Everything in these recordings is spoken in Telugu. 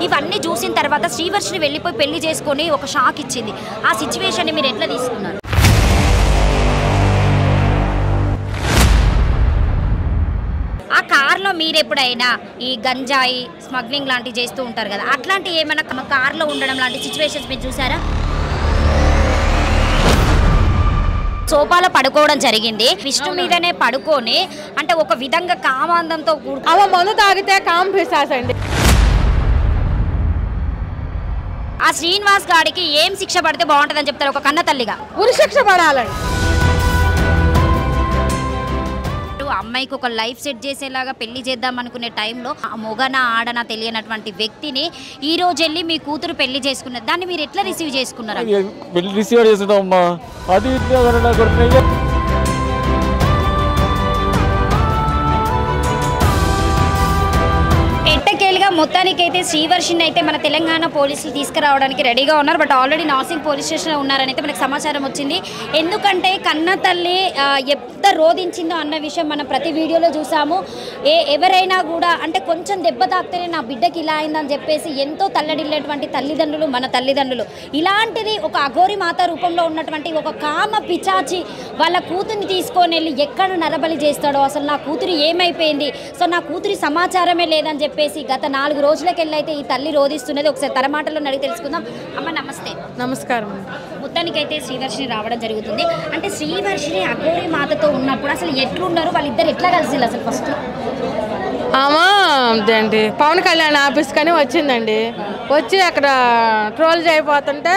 ఇవన్నీ చూసిన తర్వాత శ్రీవర్షిని వెళ్ళిపోయి పెళ్లి చేసుకొని ఒక షాక్ ఇచ్చింది. ఆ సిచ్యువేషన్ ని మీరు ఎట్లా తీసుకున్నారు? ఆ కార్లో మీరు ఎప్పుడైనా ఈ గంజాయి స్మగ్లింగ్ లాంటివి చేస్తూ ఉంటారు కదా, అట్లాంటి ఏమైనా కార్లో ఉండడం లాంటి సిచ్యువేషన్స్ మీరు చూసారా? సోఫాలో పడుకోవడం జరిగింది. విష్ణు మీదనే పడుకొని అంటే ఒక విధంగా కామాందంతో మందు తాగితే కామ్ పిశాచండి. ఆ శ్రీనివాస్ గారికి ఏం శిక్ష పడితే బాగుంటుందని చెప్తారు ఒక కన్న తల్లిగా? ఉరి శిక్ష పడాలండి. అమ్మాయికి ఒక లైఫ్ సెట్ చేసేలాగా పెళ్లి చేద్దాం అనుకునే టైంలో మొగన ఆడన తెలియనటువంటి వ్యక్తిని ఈ రోజు వెళ్ళి మీ కూతురు పెళ్లి చేసుకున్నారు. దాన్ని మీరు ఎట్లా రిసీవ్ చేసుకున్నారు? ఎట్టకేలుగా మొత్తానికైతే శ్రీవర్షిని అయితే మన తెలంగాణ పోలీసులు తీసుకురావడానికి రెడీగా ఉన్నారు. బట్ ఆల్రెడీ నార్సింగ్ పోలీస్ స్టేషన్లో ఉన్నారని అయితే మనకు సమాచారం వచ్చింది. ఎందుకంటే కన్న తల్లి ఎంత రోధించిందో అన్న విషయం మనం ప్రతి వీడియోలో చూసాము. ఎవరైనా కూడా అంటే కొంచెం దెబ్బ తాకితేనే నా బిడ్డకి ఇలా అయిందని చెప్పేసి ఎంతో తల్లడిల్లేటువంటి తల్లిదండ్రులు మన తల్లిదండ్రులు. ఇలాంటిది ఒక అఘోరి మాత రూపంలో ఉన్నటువంటి ఒక కామ పిచాచి వాళ్ళ కూతుర్ని తీసుకొని వెళ్ళి ఎక్కడ నరబలి చేస్తాడో, అసలు నా కూతురు ఏమైపోయింది, సో నా కూతురి సమాచారమే లేదని చెప్పేసి గత 4 రోజులకెళ్ళైతే ఈ తల్లి రోధిస్తున్నది. ఒకసారి తన మాటల్లో అడిగి తెలుసుకుందాం. అమ్మ నమస్తే. నమస్కారం. మొత్తానికైతే శ్రీవర్షిని రావడం జరుగుతుంది. అంటే శ్రీవర్షిని అఘోరి మాతతో ఉన్నప్పుడు అసలు ఎట్లున్నారు, వాళ్ళిద్దరు ఎట్లా కలిసి అసలు ఫస్ట్? అదేంటి పవన్ కళ్యాణ్ ఆఫీస్ కానీ వచ్చిందండి. వచ్చి అక్కడ ట్రోల్ చేయబోతుంటే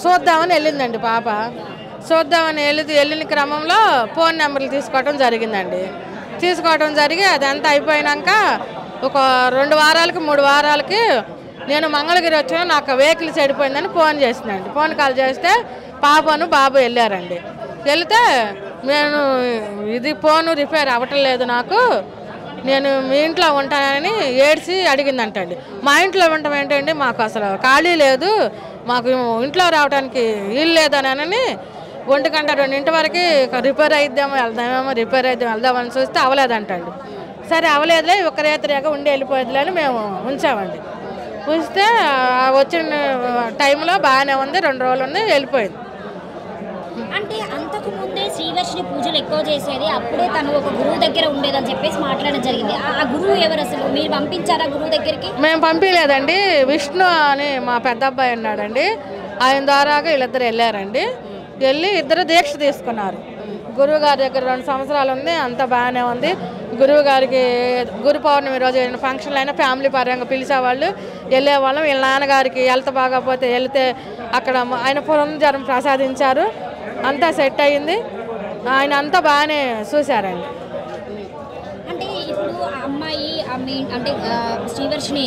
చూద్దామని వెళ్ళిందండి పాప. చూద్దామని వెళ్ళిన క్రమంలో ఫోన్ నెంబర్లు తీసుకోవడం జరిగిందండి. తీసుకోవడం జరిగి అదంతా అయిపోయినాక ఒక 2 వారాలకి 3 వారాలకి నేను మంగళగిరి వచ్చాను, నాకు వెహికల్ చెడిపోయిందని ఫోన్ చేసిందండి. ఫోన్ కాల్ చేస్తే పాపను బాబు వెళ్ళారండి. వెళితే నేను ఇది ఫోను రిపేర్ అవ్వటం లేదు, నాకు నేను మీ ఇంట్లో ఉంటానని ఏడ్చి అడిగిందంటండి. మా ఇంట్లో ఉండటం ఏంటండి, మాకు అసలు ఖాళీ లేదు, మాకు ఇంట్లో రావడానికి వీలు లేదనని 1 గంట 2 వరకు రిపేర్ అయిద్దామో వెళ్దామని చూస్తే అవ్వలేదంటండి. సరే అవ్వలేదులే, ఒక రేతరేగా ఉండి వెళ్ళిపోయేదిలే అని మేము ఉంచామండి. ఉంచితే వచ్చిన టైంలో బాగానే ఉంది, 2 రోజులు ఉంది, వెళ్ళిపోయింది. అంటే అంతకు ముందే శ్రీవర్షిని పూజలు ఎక్కువ చేసేది, అప్పుడే తను ఒక గురువు దగ్గర ఉండేదని చెప్పేసి మాట్లాడడం జరిగింది. ఆ గురువు ఎవరు అసలు? మీరు పంపించారా గురువు దగ్గరికి? మేము పంపించలేదండి. విష్ణు అని మా పెద్ద అబ్బాయి ఉన్నాడండి, ఆయన ద్వారాగా వీళ్ళిద్దరు వెళ్ళారండి. వెళ్ళి ఇద్దరు దీక్ష తీసుకున్నారు. గురువు గారి దగ్గర 2 సంవత్సరాలు ఉంది, అంతా బాగానే ఉంది. గురువు గారికి గురు పౌర్ణమి రోజు ఏదైనా ఫంక్షన్లు అయినా ఫ్యామిలీ పరంగా పిలిచేవాళ్ళు, వెళ్ళేవాళ్ళం. వీళ్ళ నాన్నగారికి హెల్త్ బాగాపోతే వెళ్తే అక్కడ ఆయన పునర్జన్మ ప్రసాదించారు, అంతా సెట్ అయ్యింది. ఆయన అంతా బాగానే చూశారండి. అంటే ఇప్పుడు ఆ అమ్మాయి అంటే శ్రీవర్షిని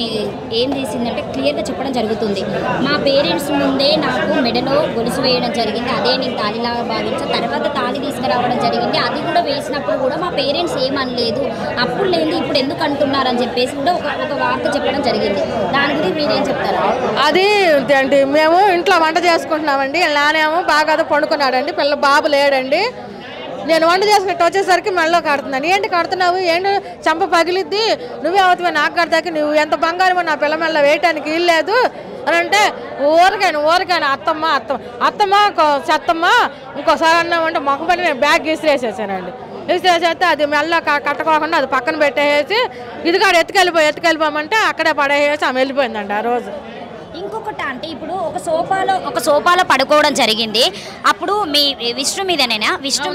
ఏం చేసిందంటే క్లియర్గా చెప్పడం జరుగుతుంది. మా పేరెంట్స్ ముందే నాకు మెడలో గొలుసు వేయడం జరిగింది, అదే నేను తాళిలాగా భావించా. తర్వాత తాళి తీసుకురావడం జరిగింది, అది కూడా వేసినప్పుడు కూడా మా పేరెంట్స్ ఏమనలేదు, అప్పుడు లేదు ఇప్పుడు ఎందుకు అంటున్నారని చెప్పేసి కూడా ఒక వార్త చెప్పడం జరిగింది. దాని గురించి మీరేం చెప్తారు? అది అంటే మేము ఇంట్లో వంట చేసుకుంటున్నామండి. నానేమో బాగా పండుకున్నాడండి, బాబు లేడండి. నేను వంట చేసుకుంటూ వచ్చేసరికి మెడలో కడుతున్నాను. ఏంటి కడుతున్నావు, ఏంటి చంప పగిలిద్ది, నువ్వే అవుతావే, నాకు కడతాకి నువ్వు ఎంత బంగారమో నా పిల్ల మెడలో వేయటానికి వీల్లేదు అని అంటే ఊరికాను అత్తమ్మ చెత్తమ్మ ఇంకోసారి అన్నామంటే మొక్క పని నేను బ్యాగ్ విసిరేసేసానండి. విసిరేసేస్తే అది మెల్ల కట్టుకోకుండా అది పక్కన పెట్టేసి ఇదిగాడు ఎత్తుకెళ్ళిపోమంటే అక్కడే పడేసి ఆమె వెళ్ళిపోయిందండి ఆ రోజు. ఇంకొకటి అంటే ఇప్పుడు ఒక సోఫాలో పడుకోవడం జరిగింది, అప్పుడు మీ విష్ణు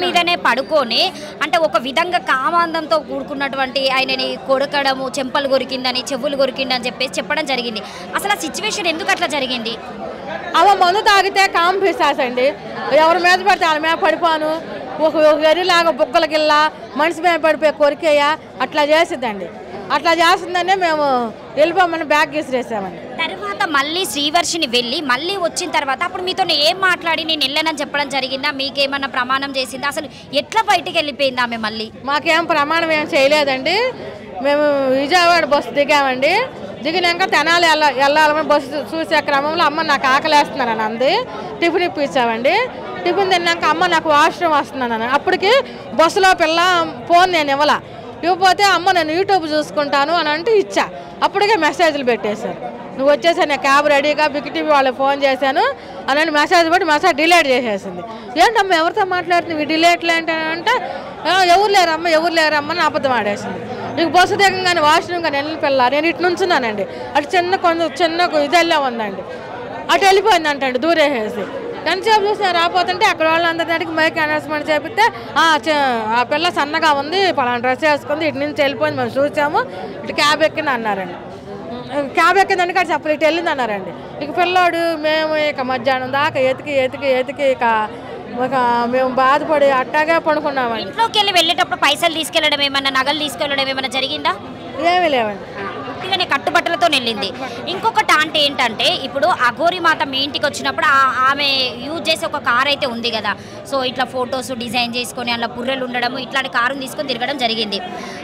మీదనే పడుకొని అంటే ఒక విధంగా కామాందంతో కూడుకున్నటువంటి ఆయనని కొడకడము, చెంపలు కొరికిందని, చెవులు కొరికిందని చెప్పేసి చెప్పడం జరిగింది. అసలు ఆ సిచ్యువేషన్ ఎందుకు అట్లా జరిగింది? మందు తాగితే కామ్ పిశాచండి. ఎవరి మీద పడితే వాళ్ళ మీద పడిపోను, ఒక గరిలాగా బుగ్గల గిల్ల మనిషి మీద పడిపోయి కొరికేయ అట్లా చేసిద్దండి. అట్లా చేస్తుందనే మేము వెళ్ళిపోమని బ్యాగ్ విసిరేసామండి. తర్వాత మళ్ళీ శ్రీవర్షిని వెళ్ళి మళ్ళీ వచ్చిన తర్వాత అప్పుడు మీతో ఏం మాట్లాడి నేను వెళ్ళానని చెప్పడం జరిగిందా? మీకేమన్నా ప్రమాణం చేసిందా? అసలు ఎట్లా బయటికి వెళ్ళిపోయింది ఆమె? మళ్ళీ మాకేం ప్రమాణం ఏం చేయలేదండి. మేము విజయవాడ బస్సు దిగామండి. దిగినాక తెనాలి వెళ్ళాలని బస్సు చూసే క్రమంలో అమ్మ నాకు ఆకలేస్తున్నానని అంది. టిఫిన్ ఇప్పించామండి. టిఫిన్ తిన్నాక అమ్మ నాకు వాష్రూమ్ వస్తున్నాను. అప్పటికి బస్సులో పిల్ల ఫోన్ నేను ఇవ్వాల, ఇవ్వకపోతే అమ్మ నేను యూట్యూబ్ చూసుకుంటాను అని అంటే ఇచ్చా. అప్పటికే మెసేజ్లు పెట్టేశారు, నువ్వు వచ్చేసా నేను క్యాబ్ రెడీగా బిగ్ టీవీ వాళ్ళకి ఫోన్ చేశాను అని మెసేజ్ పెట్టి మెసేజ్ డిలీట్ చేసేసింది. ఏంటమ్మా ఎవరితో మాట్లాడుతుంది డిలీట్లు ఏంటంటే ఎవరు లేరమ్మా అని అబద్ధం ఆడేసింది. నీకు బస్సు దిగంగానే వాష్రూమ్ కానీ వెళ్ళిన పిల్ల నేను ఇటు నుంచున్నానండి, అటు చిన్న ఇదెల్లా ఉందండి, అటు వెళ్ళిపోయింది అంటండి దూరేసేసి. ఎంతసేపు చూసినా రాపోతుంటే అక్కడ వాళ్ళందరి దానికి మైక్ అనౌన్స్మెంట్ చేపిస్తే ఆ పిల్ల సన్నగా ఉంది, పలానా డ్రెస్ వేసుకుంది, ఇటు నుంచి వెళ్ళిపోయింది, మేము చూసాము, ఇటు క్యాబ్ ఎక్కింది అన్నారండి. క్యాబ్ ఎక్కిందని కాదు చెప్పలేదు, ఇటు వెళ్ళింది అన్నారండి. ఇక పిల్లోడు మేము ఇక మధ్యాహ్నం దాకా ఎతికి ఇక మేము బాధపడి అట్టాగే పడుకున్నామండి. ఇంట్లోకి వెళ్ళేటప్పుడు పైసలు తీసుకెళ్ళడం ఏమన్నా, నగలు తీసుకెళ్ళడం ఏమన్నా జరిగిందా? ఏమీ లేవండి, పూర్తిగానే కట్టుబట్టలతో వెళ్ళింది. ఇంకొకటి అంటే ఏంటంటే ఇప్పుడు అఘోరి మాత మీ ఇంటికి వచ్చినప్పుడు ఆమె యూజ్ చేసే ఒక కార్ అయితే ఉంది కదా, సో ఇట్లా ఫొటోస్ డిజైన్ చేసుకొని అలా పుర్రెలు ఉండడము ఇట్లాంటి కారుని తీసుకొని తిరగడం జరిగింది.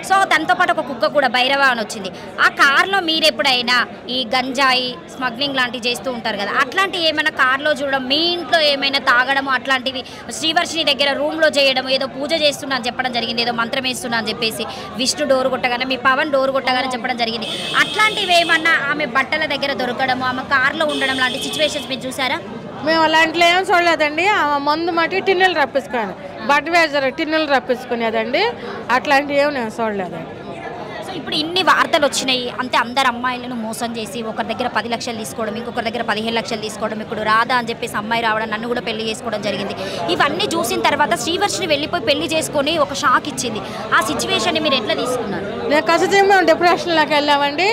సో తనతో పాటు ఒక కుక్క కూడా భైరవ అని వచ్చింది. ఆ కార్లో మీరు ఎప్పుడైనా ఈ గంజాయి స్మగ్లింగ్ లాంటివి చేస్తూ ఉంటారు కదా, అట్లాంటివి ఏమైనా కార్లో చూడడం, మీ ఇంట్లో ఏమైనా తాగడము అట్లాంటివి శ్రీవర్షిని దగ్గర రూమ్లో చేయడం, ఏదో పూజ చేస్తున్నా అని చెప్పడం జరిగింది, ఏదో మంత్రం వేస్తున్నా అని చెప్పేసి విష్ణు డోర్ కొట్టగానే మీ పవన్ డోర్ కొట్టగానే చెప్పడం జరిగింది. అట్లాంటివి ఏమన్నా ఆమె బట్టల దగ్గర దొరకడము, ఆమె కార్లో ఉండడం లాంటి సిచ్యువేషన్స్ మీరు చూసారా? మేము అలాంటిలో ఏం చూడలేదండి. ఆమె మందు మట్టి టిన్నులు రప్పించుకోను, బడ్వేజర్ టిన్నులు రప్పించుకునేదండి, అట్లాంటివి ఏమి నేను చూడలేదండి. సో ఇప్పుడు ఇన్ని వార్తలు వచ్చినాయి అంటే అందరు అమ్మాయిలను మోసం చేసి ఒకరి దగ్గర 10 లక్షలు తీసుకోవడం, ఇంకొకరి దగ్గర 15 లక్షలు తీసుకోవడం, ఇప్పుడు రాదా అని చెప్పేసి అమ్మాయి రావడం, నన్ను కూడా పెళ్లి చేసుకోవడం జరిగింది. ఇవన్నీ చూసిన తర్వాత శ్రీవర్షిని వెళ్ళిపోయి పెళ్లి చేసుకొని ఒక షాక్ ఇచ్చింది. ఆ సిచ్యువేషన్ని మీరు ఎట్లా తీసుకున్నారు? నేను ఖచ్చితంగా డిప్రెషన్లోకి వెళ్ళామండి.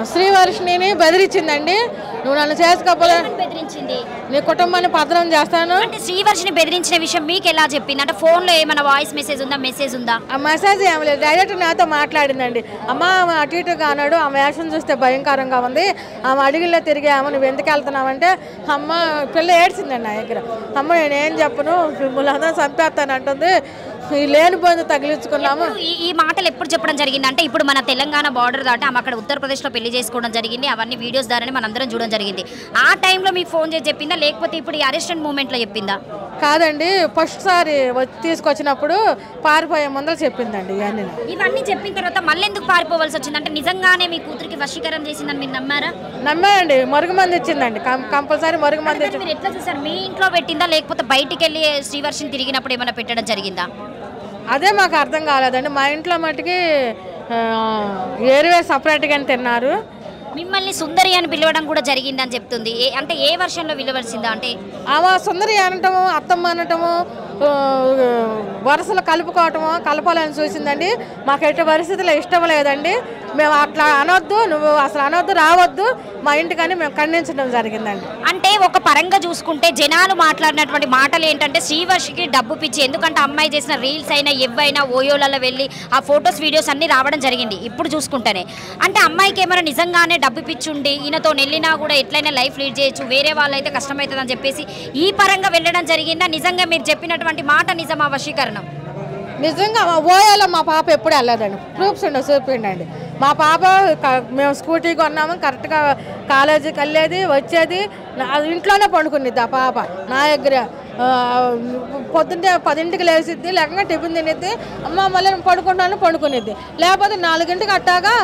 శ్రీవర్షిని బెదిరించిందండి, నువ్వు నన్ను చేసుకోకపోతే బెదిరించింది, నీ కుటుంబాన్ని పత్రం చేస్తాను. అంటే శ్రీవర్షిని బెదిరించిన విషయం మీకు ఎలా చెప్పింది? అంటే ఫోన్లో ఏమైనా వాయిస్ మెసేజ్ ఉందా? ఆ మెసేజ్ ఏమి లేదు, డైరెక్ట్ నాతో మాట్లాడిందండి. అమ్మ అటు ఇటుగా అన్నాడు, ఆ వేషం చూస్తే భయంకరంగా ఉంది, ఆమె అడుగుల్లో తిరిగాము, నువ్వు ఎందుకు వెళ్తున్నావంటే అమ్మ పిల్ల ఏడ్చిందండి నా దగ్గర. అమ్మ నేనేం చెప్పను, మిమ్మల్ని అందరం చంపేస్తాను అంటుంది, లేనిపోయింది తగిలించుకున్నాము. ఈ మాటలు ఎప్పుడు చెప్పడం జరిగింది అంటే ఇప్పుడు మన తెలంగాణ బార్డర్ దాటి ఆమె అక్కడ ఉత్తరప్రదేశ్లో పెళ్లి చేసుకోవడం జరిగింది, అవన్నీ వీడియోస్ ద్వారానే మనందరం చూడడం జరిగింది. ఆ టైంలో మీకు ఫోన్ చేసి చెప్పిందా, లేకపోతే ఇప్పుడు ఈ అరెస్టెంట్ మూమెంట్లో చెప్పిందా? కాదండి, ఫస్ట్ సారి తీసుకొచ్చినప్పుడు పారిపోయే ముందర చెప్పిందండి. ఇవన్నీ చెప్పిన తర్వాత మళ్ళీ ఎందుకు పారిపోవాల్సి వచ్చింది? అంటే నిజంగానే మీ కూతురికి వశీకరం చేసిందని మీరు నమ్మారా? నమ్మానండి, మరుగుమంది ఇచ్చిందండి, కంపల్సరీ మరుగుమంది. మీరు ఎట్లా చూసారు? మీ ఇంట్లో పెట్టిందా లేకపోతే బయటికి వెళ్ళి శ్రీవర్షిని తిరిగినప్పుడు ఏమైనా పెట్టడం జరిగిందా? అదే మాకు అర్థం కాలేదండి. మా ఇంట్లో మటుకి ఏరువే సపరేట్గానే తిన్నారు. మిమ్మల్ని సుందరి అని పిలవడం కూడా జరిగిందని చెప్తుంది. అంటే ఏ వర్షంలో పిలవలసిందా? అంటే ఆమె సుందరి అనటము, అత్తమ్మ అనటము, వరుసలు కలుపుకోవటము, కలపాలని చూసిందండి. మాకు ఎట్టి పరిస్థితుల్లో ఇష్టం లేదండి. మేము అట్లా అనొద్దు, నువ్వు అసలు అనొద్దు, రావద్దు మా ఇంటికని మేము ఖండించడం జరిగిందండి. అంటే ఒక పరంగా చూసుకుంటే జనాలు మాట్లాడినటువంటి మాటలు ఏంటంటే శ్రీవర్షికి డబ్బు పిచ్చి, ఎందుకంటే అమ్మాయి చేసిన రీల్స్ అయినా ఎవైనా ఓయోలలో వెళ్ళి ఆ ఫొటోస్ వీడియోస్ అన్నీ రావడం జరిగింది. ఇప్పుడు చూసుకుంటేనే అంటే అమ్మాయికి ఏమైనా నిజంగానే డబ్బు పిచ్చి ఉండి ఈయనతో వెళ్ళినా కూడా ఎట్లయినా లైఫ్ లీడ్ చేయొచ్చు, వేరే వాళ్ళైతే కష్టమవుతుందని చెప్పేసి ఈ పరంగా వెళ్ళడం జరిగిందా? నిజంగా మీరు చెప్పినటువంటి మాట నిజమా వశీకరణం? నిజంగా ఓయోలో మా పాప ఎప్పుడు వెళ్ళదండి, ప్రూఫ్స్ ఉండవు చూపిండండి. మా పాప మేము స్కూటీ కొన్నాము, కరెక్ట్గా కాలేజీకి వెళ్ళేది వచ్చేది, ఇంట్లోనే పండుకునిద్ది ఆ పాప నా దగ్గర. పొద్దున్నే 10ంటికి లేచిద్ది, లేకుండా టిఫిన్ తినిద్ది, అమ్మ మళ్ళీ పండుకునిద్ది, లేకపోతే 4ంటికి అట్టాగా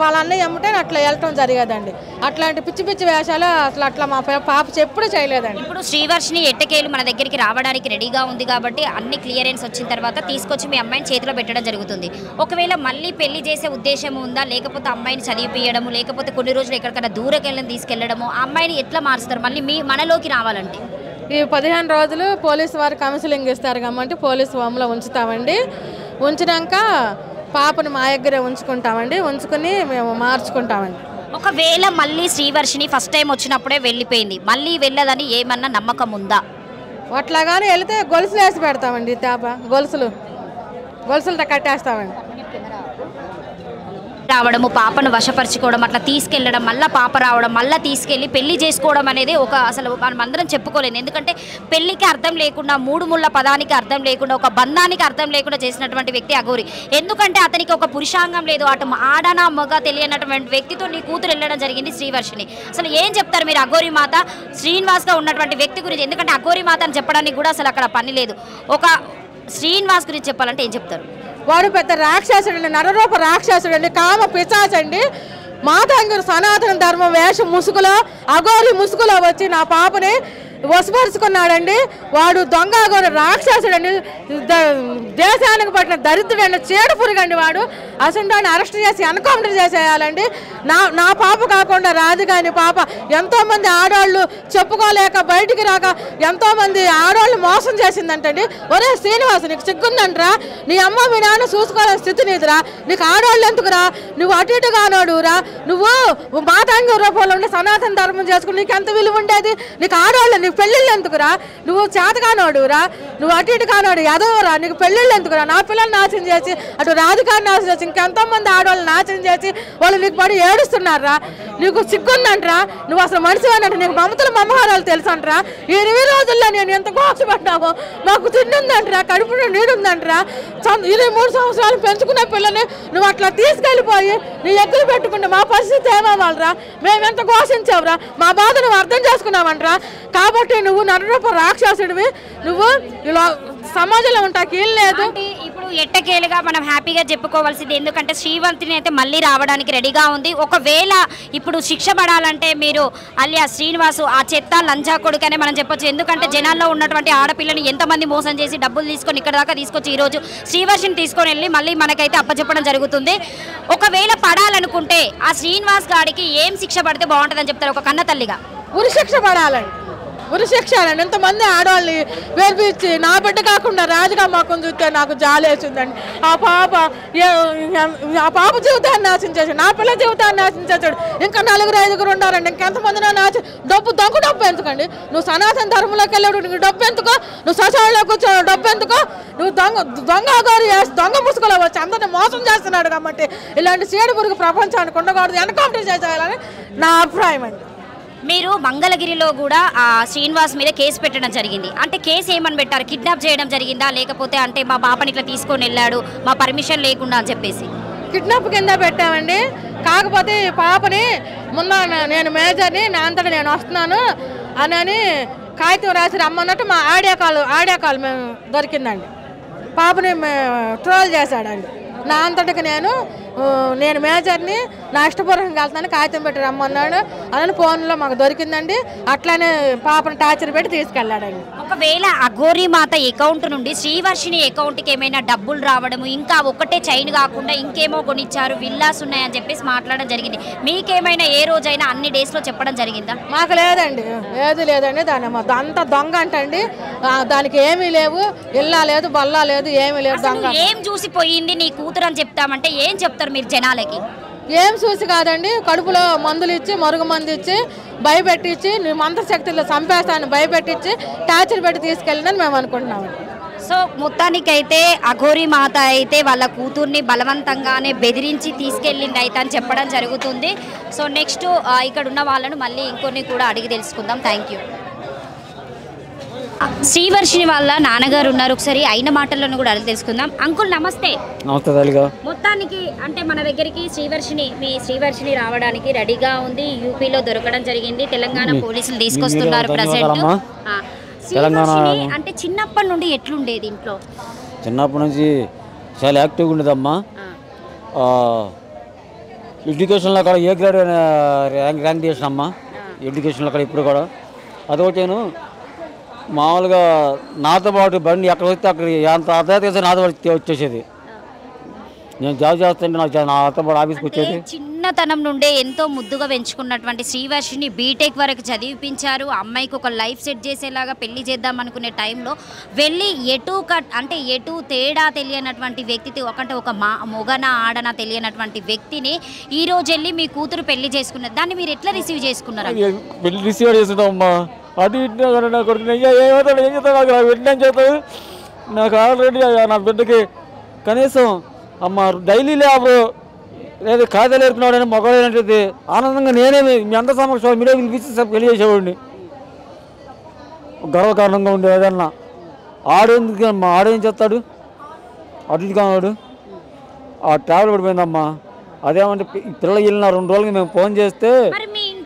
వాళ్ళ అన్నయ్య ఎమ్మటే అట్లా వెళ్ళటం జరిగేదండి. అట్లాంటి పిచ్చి పిచ్చి వేషాలు అట్లా మా పాప ఎప్పుడు చేయలేదండి. ఇప్పుడు శ్రీవర్షిని ఎట్టకేలు మన దగ్గరికి రావడానికి రెడీగా ఉంది కాబట్టి అన్ని క్లియరెన్స్ వచ్చిన తర్వాత తీసుకొచ్చి మీ అమ్మాయిని చేతిలో పెట్టడం జరుగుతుంది. ఒకవేళ మళ్ళీ పెళ్లి చేసే ఉద్దేశం ఉందా, లేకపోతే అమ్మాయిని చదివిపియడము, లేకపోతే కొన్ని రోజులు ఎక్కడికైనా దూరకెళ్ళని తీసుకెళ్లడము, ఆ అమ్మాయిని ఎట్లా మారుస్తారు మళ్ళీ మనలోకి రావాలంటే? ఈ 15 రోజులు పోలీసు వారు కౌన్సిలింగ్ ఇస్తారు కాబట్టి పోలీసు హోంలో ఉంచుతామండి. ఉంచినాక పాపను మా దగ్గరే ఉంచుకుంటామండి, ఉంచుకుని మేము మార్చుకుంటామండి. ఒకవేళ మళ్ళీ శ్రీవర్షిని ఫస్ట్ టైం వచ్చినప్పుడే వెళ్ళిపోయింది, మళ్ళీ వెళ్ళదని ఏమన్నా నమ్మకం ఉందా? అట్లాగానే వెళితే గొలుసులు వేసి పెడతామండి, గొలుసులతో కట్టేస్తామండి. రావడము, పాపను వశపరచుకోవడం, అట్లా తీసుకెళ్లడం, మళ్ళీ పాప రావడం, మళ్ళీ తీసుకెళ్ళి పెళ్లి చేసుకోవడం అనేది ఒక అసలు మనం అందరం చెప్పుకోలేదు. ఎందుకంటే పెళ్లికి అర్థం లేకుండా, 3 ముళ్ళ పదానికి అర్థం లేకుండా, ఒక బంధానికి అర్థం లేకుండా చేసినటువంటి వ్యక్తి అఘోరి. ఎందుకంటే అతనికి ఒక పురుషాంగం లేదు, అటు ఆడనా మగ తెలియనటువంటి వ్యక్తితో నీ కూతురు వెళ్ళడం జరిగింది శ్రీవర్షిని. అసలు ఏం చెప్తారు మీరు అఘోరి మాత శ్రీనివాస్గా ఉన్నటువంటి వ్యక్తి గురించి? ఎందుకంటే అఘోరి మాత అని చెప్పడానికి కూడా అసలు అక్కడ పని లేదు. శ్రీనివాస్ గురించి చెప్పాలంటే ఏం చెప్తారు? వాడు పెద్ద రాక్షసుడండి, నరరూప రాక్షసుడండి, కామ పిశాచండి. మాతాంగురు సనాతన ధర్మం వేషం ముసుగులో, అఘోరి ముసుగులో వచ్చి నా పాపని వసపరుచుకున్నాడండి. వాడు దొంగ అఘోరి రాక్షసుడండి, దేశానికి పట్టిన దరిద్రుడండి, చీడ పురుగండి వాడు. అసలు దాన్ని అరెస్ట్ చేసి ఎన్కౌంటర్ చేసేయాలండి. నా పాప కాకుండా రాజుగాని పాప ఎంతోమంది ఆడవాళ్ళు చెప్పుకోలేక బయటికి రాక ఎంతోమంది ఆడవాళ్ళు మోసం చేసిందంటండి. ఒరే శ్రీనివాసు, నీకు సిగ్గుందంటరా? నీ అమ్మ మీ నాన్న చూసుకోవాలని స్థితి నీదిరా. నీకు ఆడవాళ్ళు ఎందుకురా? నువ్వు అటు ఇటు కానోడురా. నువ్వు మాతాంగ రూపంలో ఉండి సనాతన ధర్మం చేసుకుని నీకు ఎంత విలువ ఉండేది? నీకు ఆడవాళ్ళు, నీకు పెళ్ళిళ్ళు ఎందుకురా? నువ్వు చేత కానోడురా, నువ్వు అటు ఇటు కానోడు ఎదవరా, నీకు పెళ్ళిళ్ళు ఎందుకురా? నా పిల్లల్ని నాశనం చేసి అటు రాజుగారిని నాశనం చేసి ఇంకెంతో మంది ఆడవాళ్ళు నాశనం చేసి వాళ్ళు నీకు పడి ఏడుస్తున్నారా? నీకు సిగ్గుందంటరా? నువ్వు అసలు మనిషి అన్నట్టు నీకు మమతలు మమహారాలు తెలుసు అంటరా? ఈ 20 రోజుల్లో నేను ఎంత కోసపడ్డామో నాకు తిండుందంటరా, కడుపులో నీడుందంటరా. 23 సంవత్సరాలు పెంచుకున్న పిల్లని నువ్వు అట్లా తీసుకెళ్ళిపోయి నీ ఎగ్గులు పెట్టుకుంటే మా పరిస్థితి ఏమవ్వాలరా? మేమెంత ఘోషించావురా? మా బాధ నువ్వు అర్థం చేసుకున్నావంటరా. కాబట్టి నువ్వు నరరూప రాక్షసుడివి. నువ్వు ఇలా సమాజంలో ఉంటాకి ఏం లేదు. ఇప్పుడు ఎట్టకేలుగా మనం హ్యాపీగా చెప్పుకోవాల్సింది, ఎందుకంటే శ్రీవంతిని అయితే మళ్ళీ రావడానికి రెడీగా ఉంది. ఒకవేళ ఇప్పుడు శిక్ష పడాలంటే మీరు అలియా శ్రీనివాసు ఆ చెత్త లంచా కొడుకనే మనం చెప్పొచ్చు. ఎందుకంటే జనాల్లో ఉన్నటువంటి ఆడపిల్లని ఎంతమంది మోసం చేసి డబ్బులు తీసుకొని ఇక్కడ దాకా తీసుకొచ్చి ఈరోజు శ్రీవర్షిని తీసుకొని వెళ్ళి మళ్ళీ మనకైతే అప్పచెప్పడం జరుగుతుంది. ఒకవేళ పడాలనుకుంటే ఆ శ్రీనివాస్ గాడికి ఏం శిక్ష పడితే బాగుంటుందని చెప్తారు ఒక కన్న తల్లిగా? ఉరి శిక్ష పడాలండి, ఉరి శిక్ష అని. ఎంతమంది ఆడవాళ్ళని వేర్పించి నా బిడ్డ కాకుండా రాజుగా మాకు చూస్తే నాకు జాలేసిందండి. ఆ పాప జీవితాన్ని నాశనం చేశాడు, నా పిల్ల జీవితాన్ని నాశనం చేశాడు. ఇంకా 4-5 ఉండాలండి. ఇంకెంతమంది డబ్బు ఎందుకండి? నువ్వు సనాతన ధర్మంలోకి వెళ్ళాడు, నీకు డబ్బు ఎందుకో? నువ్వు శ్మశానంలో కూర్చోడు, డబ్బు ఎందుకో? నువ్వు దొంగ గారు దొంగ ముసుగులో వచ్చి అందరిని మోసం చేస్తున్నాడు. కాబట్టి ఇలాంటి చీడ పురుగు ప్రపంచానికి ఉండకూడదు, ఎన్కౌంటర్ చేసేయాలని నా అభిప్రాయం అండి. మీరు మంగళగిరిలో కూడా శ్రీనివాస్ మీద కేసు పెట్టడం జరిగింది. అంటే కేసు ఏమని పెట్టారు? కిడ్నాప్ చేయడం జరిగిందా, లేకపోతే అంటే మా పాపని ఇట్లా తీసుకొని వెళ్ళాడు మా పర్మిషన్ లేకుండా అని చెప్పేసి కిడ్నాప్ కింద పెట్టామండి. కాకపోతే ఈ పాపని మొన్న నేను మేజర్ని, నా అంతటా నేను వస్తున్నాను అని కాగితం రాసి రమ్మన్నట్టు మా ఆడియో కాల్ మేము దొరికిందండి. పాపని ట్రోల్ చేశాడండి. నా అంతటికి నేను మేజర్ని, నా ఇష్టపూర్వకంగా వెళ్తాను, కాగితం పెట్టి రమ్మన్నాడు అని ఫోన్లో మాకు దొరికిందండి. అట్లానే పాపను టార్చర్ పెట్టి తీసుకెళ్ళాడండి. ఒకవేళ అఘోరి మాత అకౌంట్ నుండి శ్రీవర్షిని అకౌంట్కి ఏమైనా డబ్బులు రావడము, ఇంకా ఒకటే చైన్ కాకుండా ఇంకేమో కొనిచ్చారు, విల్లాస్ ఉన్నాయని చెప్పేసి మాట్లాడడం జరిగింది. మీకేమైనా ఏ రోజైనా అన్ని డేస్లో చెప్పడం జరిగిందా? మాకు లేదండి, ఏది లేదండి. దాని అంతా దొంగ అంటండి. దానికి ఏమీ లేవు, ఇల్లా లేదు, బల్లా లేదు, ఏమీ లేదు. దొంగ ఏం చూసి పోయింది నీ కూతురు అని చెప్తామంటే ఏం చెప్తారు మీరు జనాలకి? ఏం చూసి కాదండి, కడుపులో మందులు ఇచ్చి, మరుగు మందు ఇచ్చి, భయపెట్టించి, నీ మంత్రశక్తిలో చంపేస్తాను భయపెట్టించి టార్చర్ పెట్టి తీసుకెళ్ళిందని మేము అనుకుంటున్నాము. సో మొత్తానికైతే అఘోరి మాత అయితే వాళ్ళ కూతుర్ని బలవంతంగానే బెదిరించి తీసుకెళ్ళింది అయితే అని చెప్పడం జరుగుతుంది. సో నెక్స్ట్ ఇక్కడ ఉన్న వాళ్ళను మళ్ళీ ఇంకొన్ని కూడా అడిగి తెలుసుకుందాం. Thank you. శ్రీవర్షిని వాళ్ళ నాన్నగారు ఉన్నారు, ఒకసారి అయిన మాటలను కూడా అడిగి తెలుసుకుందాం. అంకుల్ నమస్తే. నమస్తే. మొత్తానికి అంటే మన దగ్గరికి మీ శ్రీవర్షిని రావడానికి రెడీగా ఉంది. యూపీలో దొరకడం జరిగింది, తెలంగాణ పోలీసులు తీసుకొస్తున్నారు ప్రెసెంట్. శ్రీవర్షిని అంటే చిన్నప్పటి నుండి ఎట్లుండేది ఇంట్లో? చిన్నప్పటి నుంచి చాలా యాక్టివ్గా ఉండేదమ్మా. ఎడ్యుకేషన్లో కూడా ఏ గ్రేడ్ ర్యాంక్ చేసినమ్మా ఎడ్యుకేషన్లో కూడా. ఇప్పుడు కూడా అదొకటేను. మామూలుగా నాతో పాటు బండి ఎక్కడ వస్తే అక్కడ ఎంత అర్థం నాతో వచ్చేసేది. నేను జాబ్ చేస్తుంటే నాతో పాటు ఆఫీస్కి వచ్చేది. చిన్నతనం నుండే ఎంతో ముద్దుగా పెంచుకున్నటువంటి శ్రీవర్షిని బీటెక్ వరకు చదివిపించారు. అమ్మాయికి ఒక లైఫ్ సెట్ చేసేలాగా పెళ్లి చేద్దాం అనుకునే టైంలో వెళ్ళి ఎటు తేడా తెలియనటువంటి వ్యక్తి, ఒక మొగన ఆడన తెలియనటువంటి వ్యక్తిని ఈ రోజు వెళ్ళి మీ కూతురు పెళ్లి చేసుకున్నారు. దాన్ని మీరు ఎట్లా రిసీవ్ చేసుకున్నారు? పెళ్లి రిసీవ్ చేసుకుంటామమ్మా. అది నా కొడుకు ఏమవుతాడు, ఏం చేస్తాడు, నాకు వెంటనే చేస్తాడు. నాకు ఆల్రెడీ నా బిడ్డకి కనీసం అమ్మ డైలీ లేబరు లేదు ఖాతాలు ఏర్పడినాడని మగవాడేంటిది ఆనందంగా నేనేమి మీ అంత సమక్షం మీరే పిలిపించి పెళ్లి చేసేవాడిని. గర్వకారణంగా ఉండే ఏదన్నా. ఆడేందుకు అమ్మా, ఆడేం చేస్తాడు, అటు ఇటు కావాడు. ఆ ట్రావెల్ పడిపోయిందమ్మా. అదేమంటే పిల్లలు వెళ్ళిన 2 రోజులకి మేము ఫోన్ చేస్తే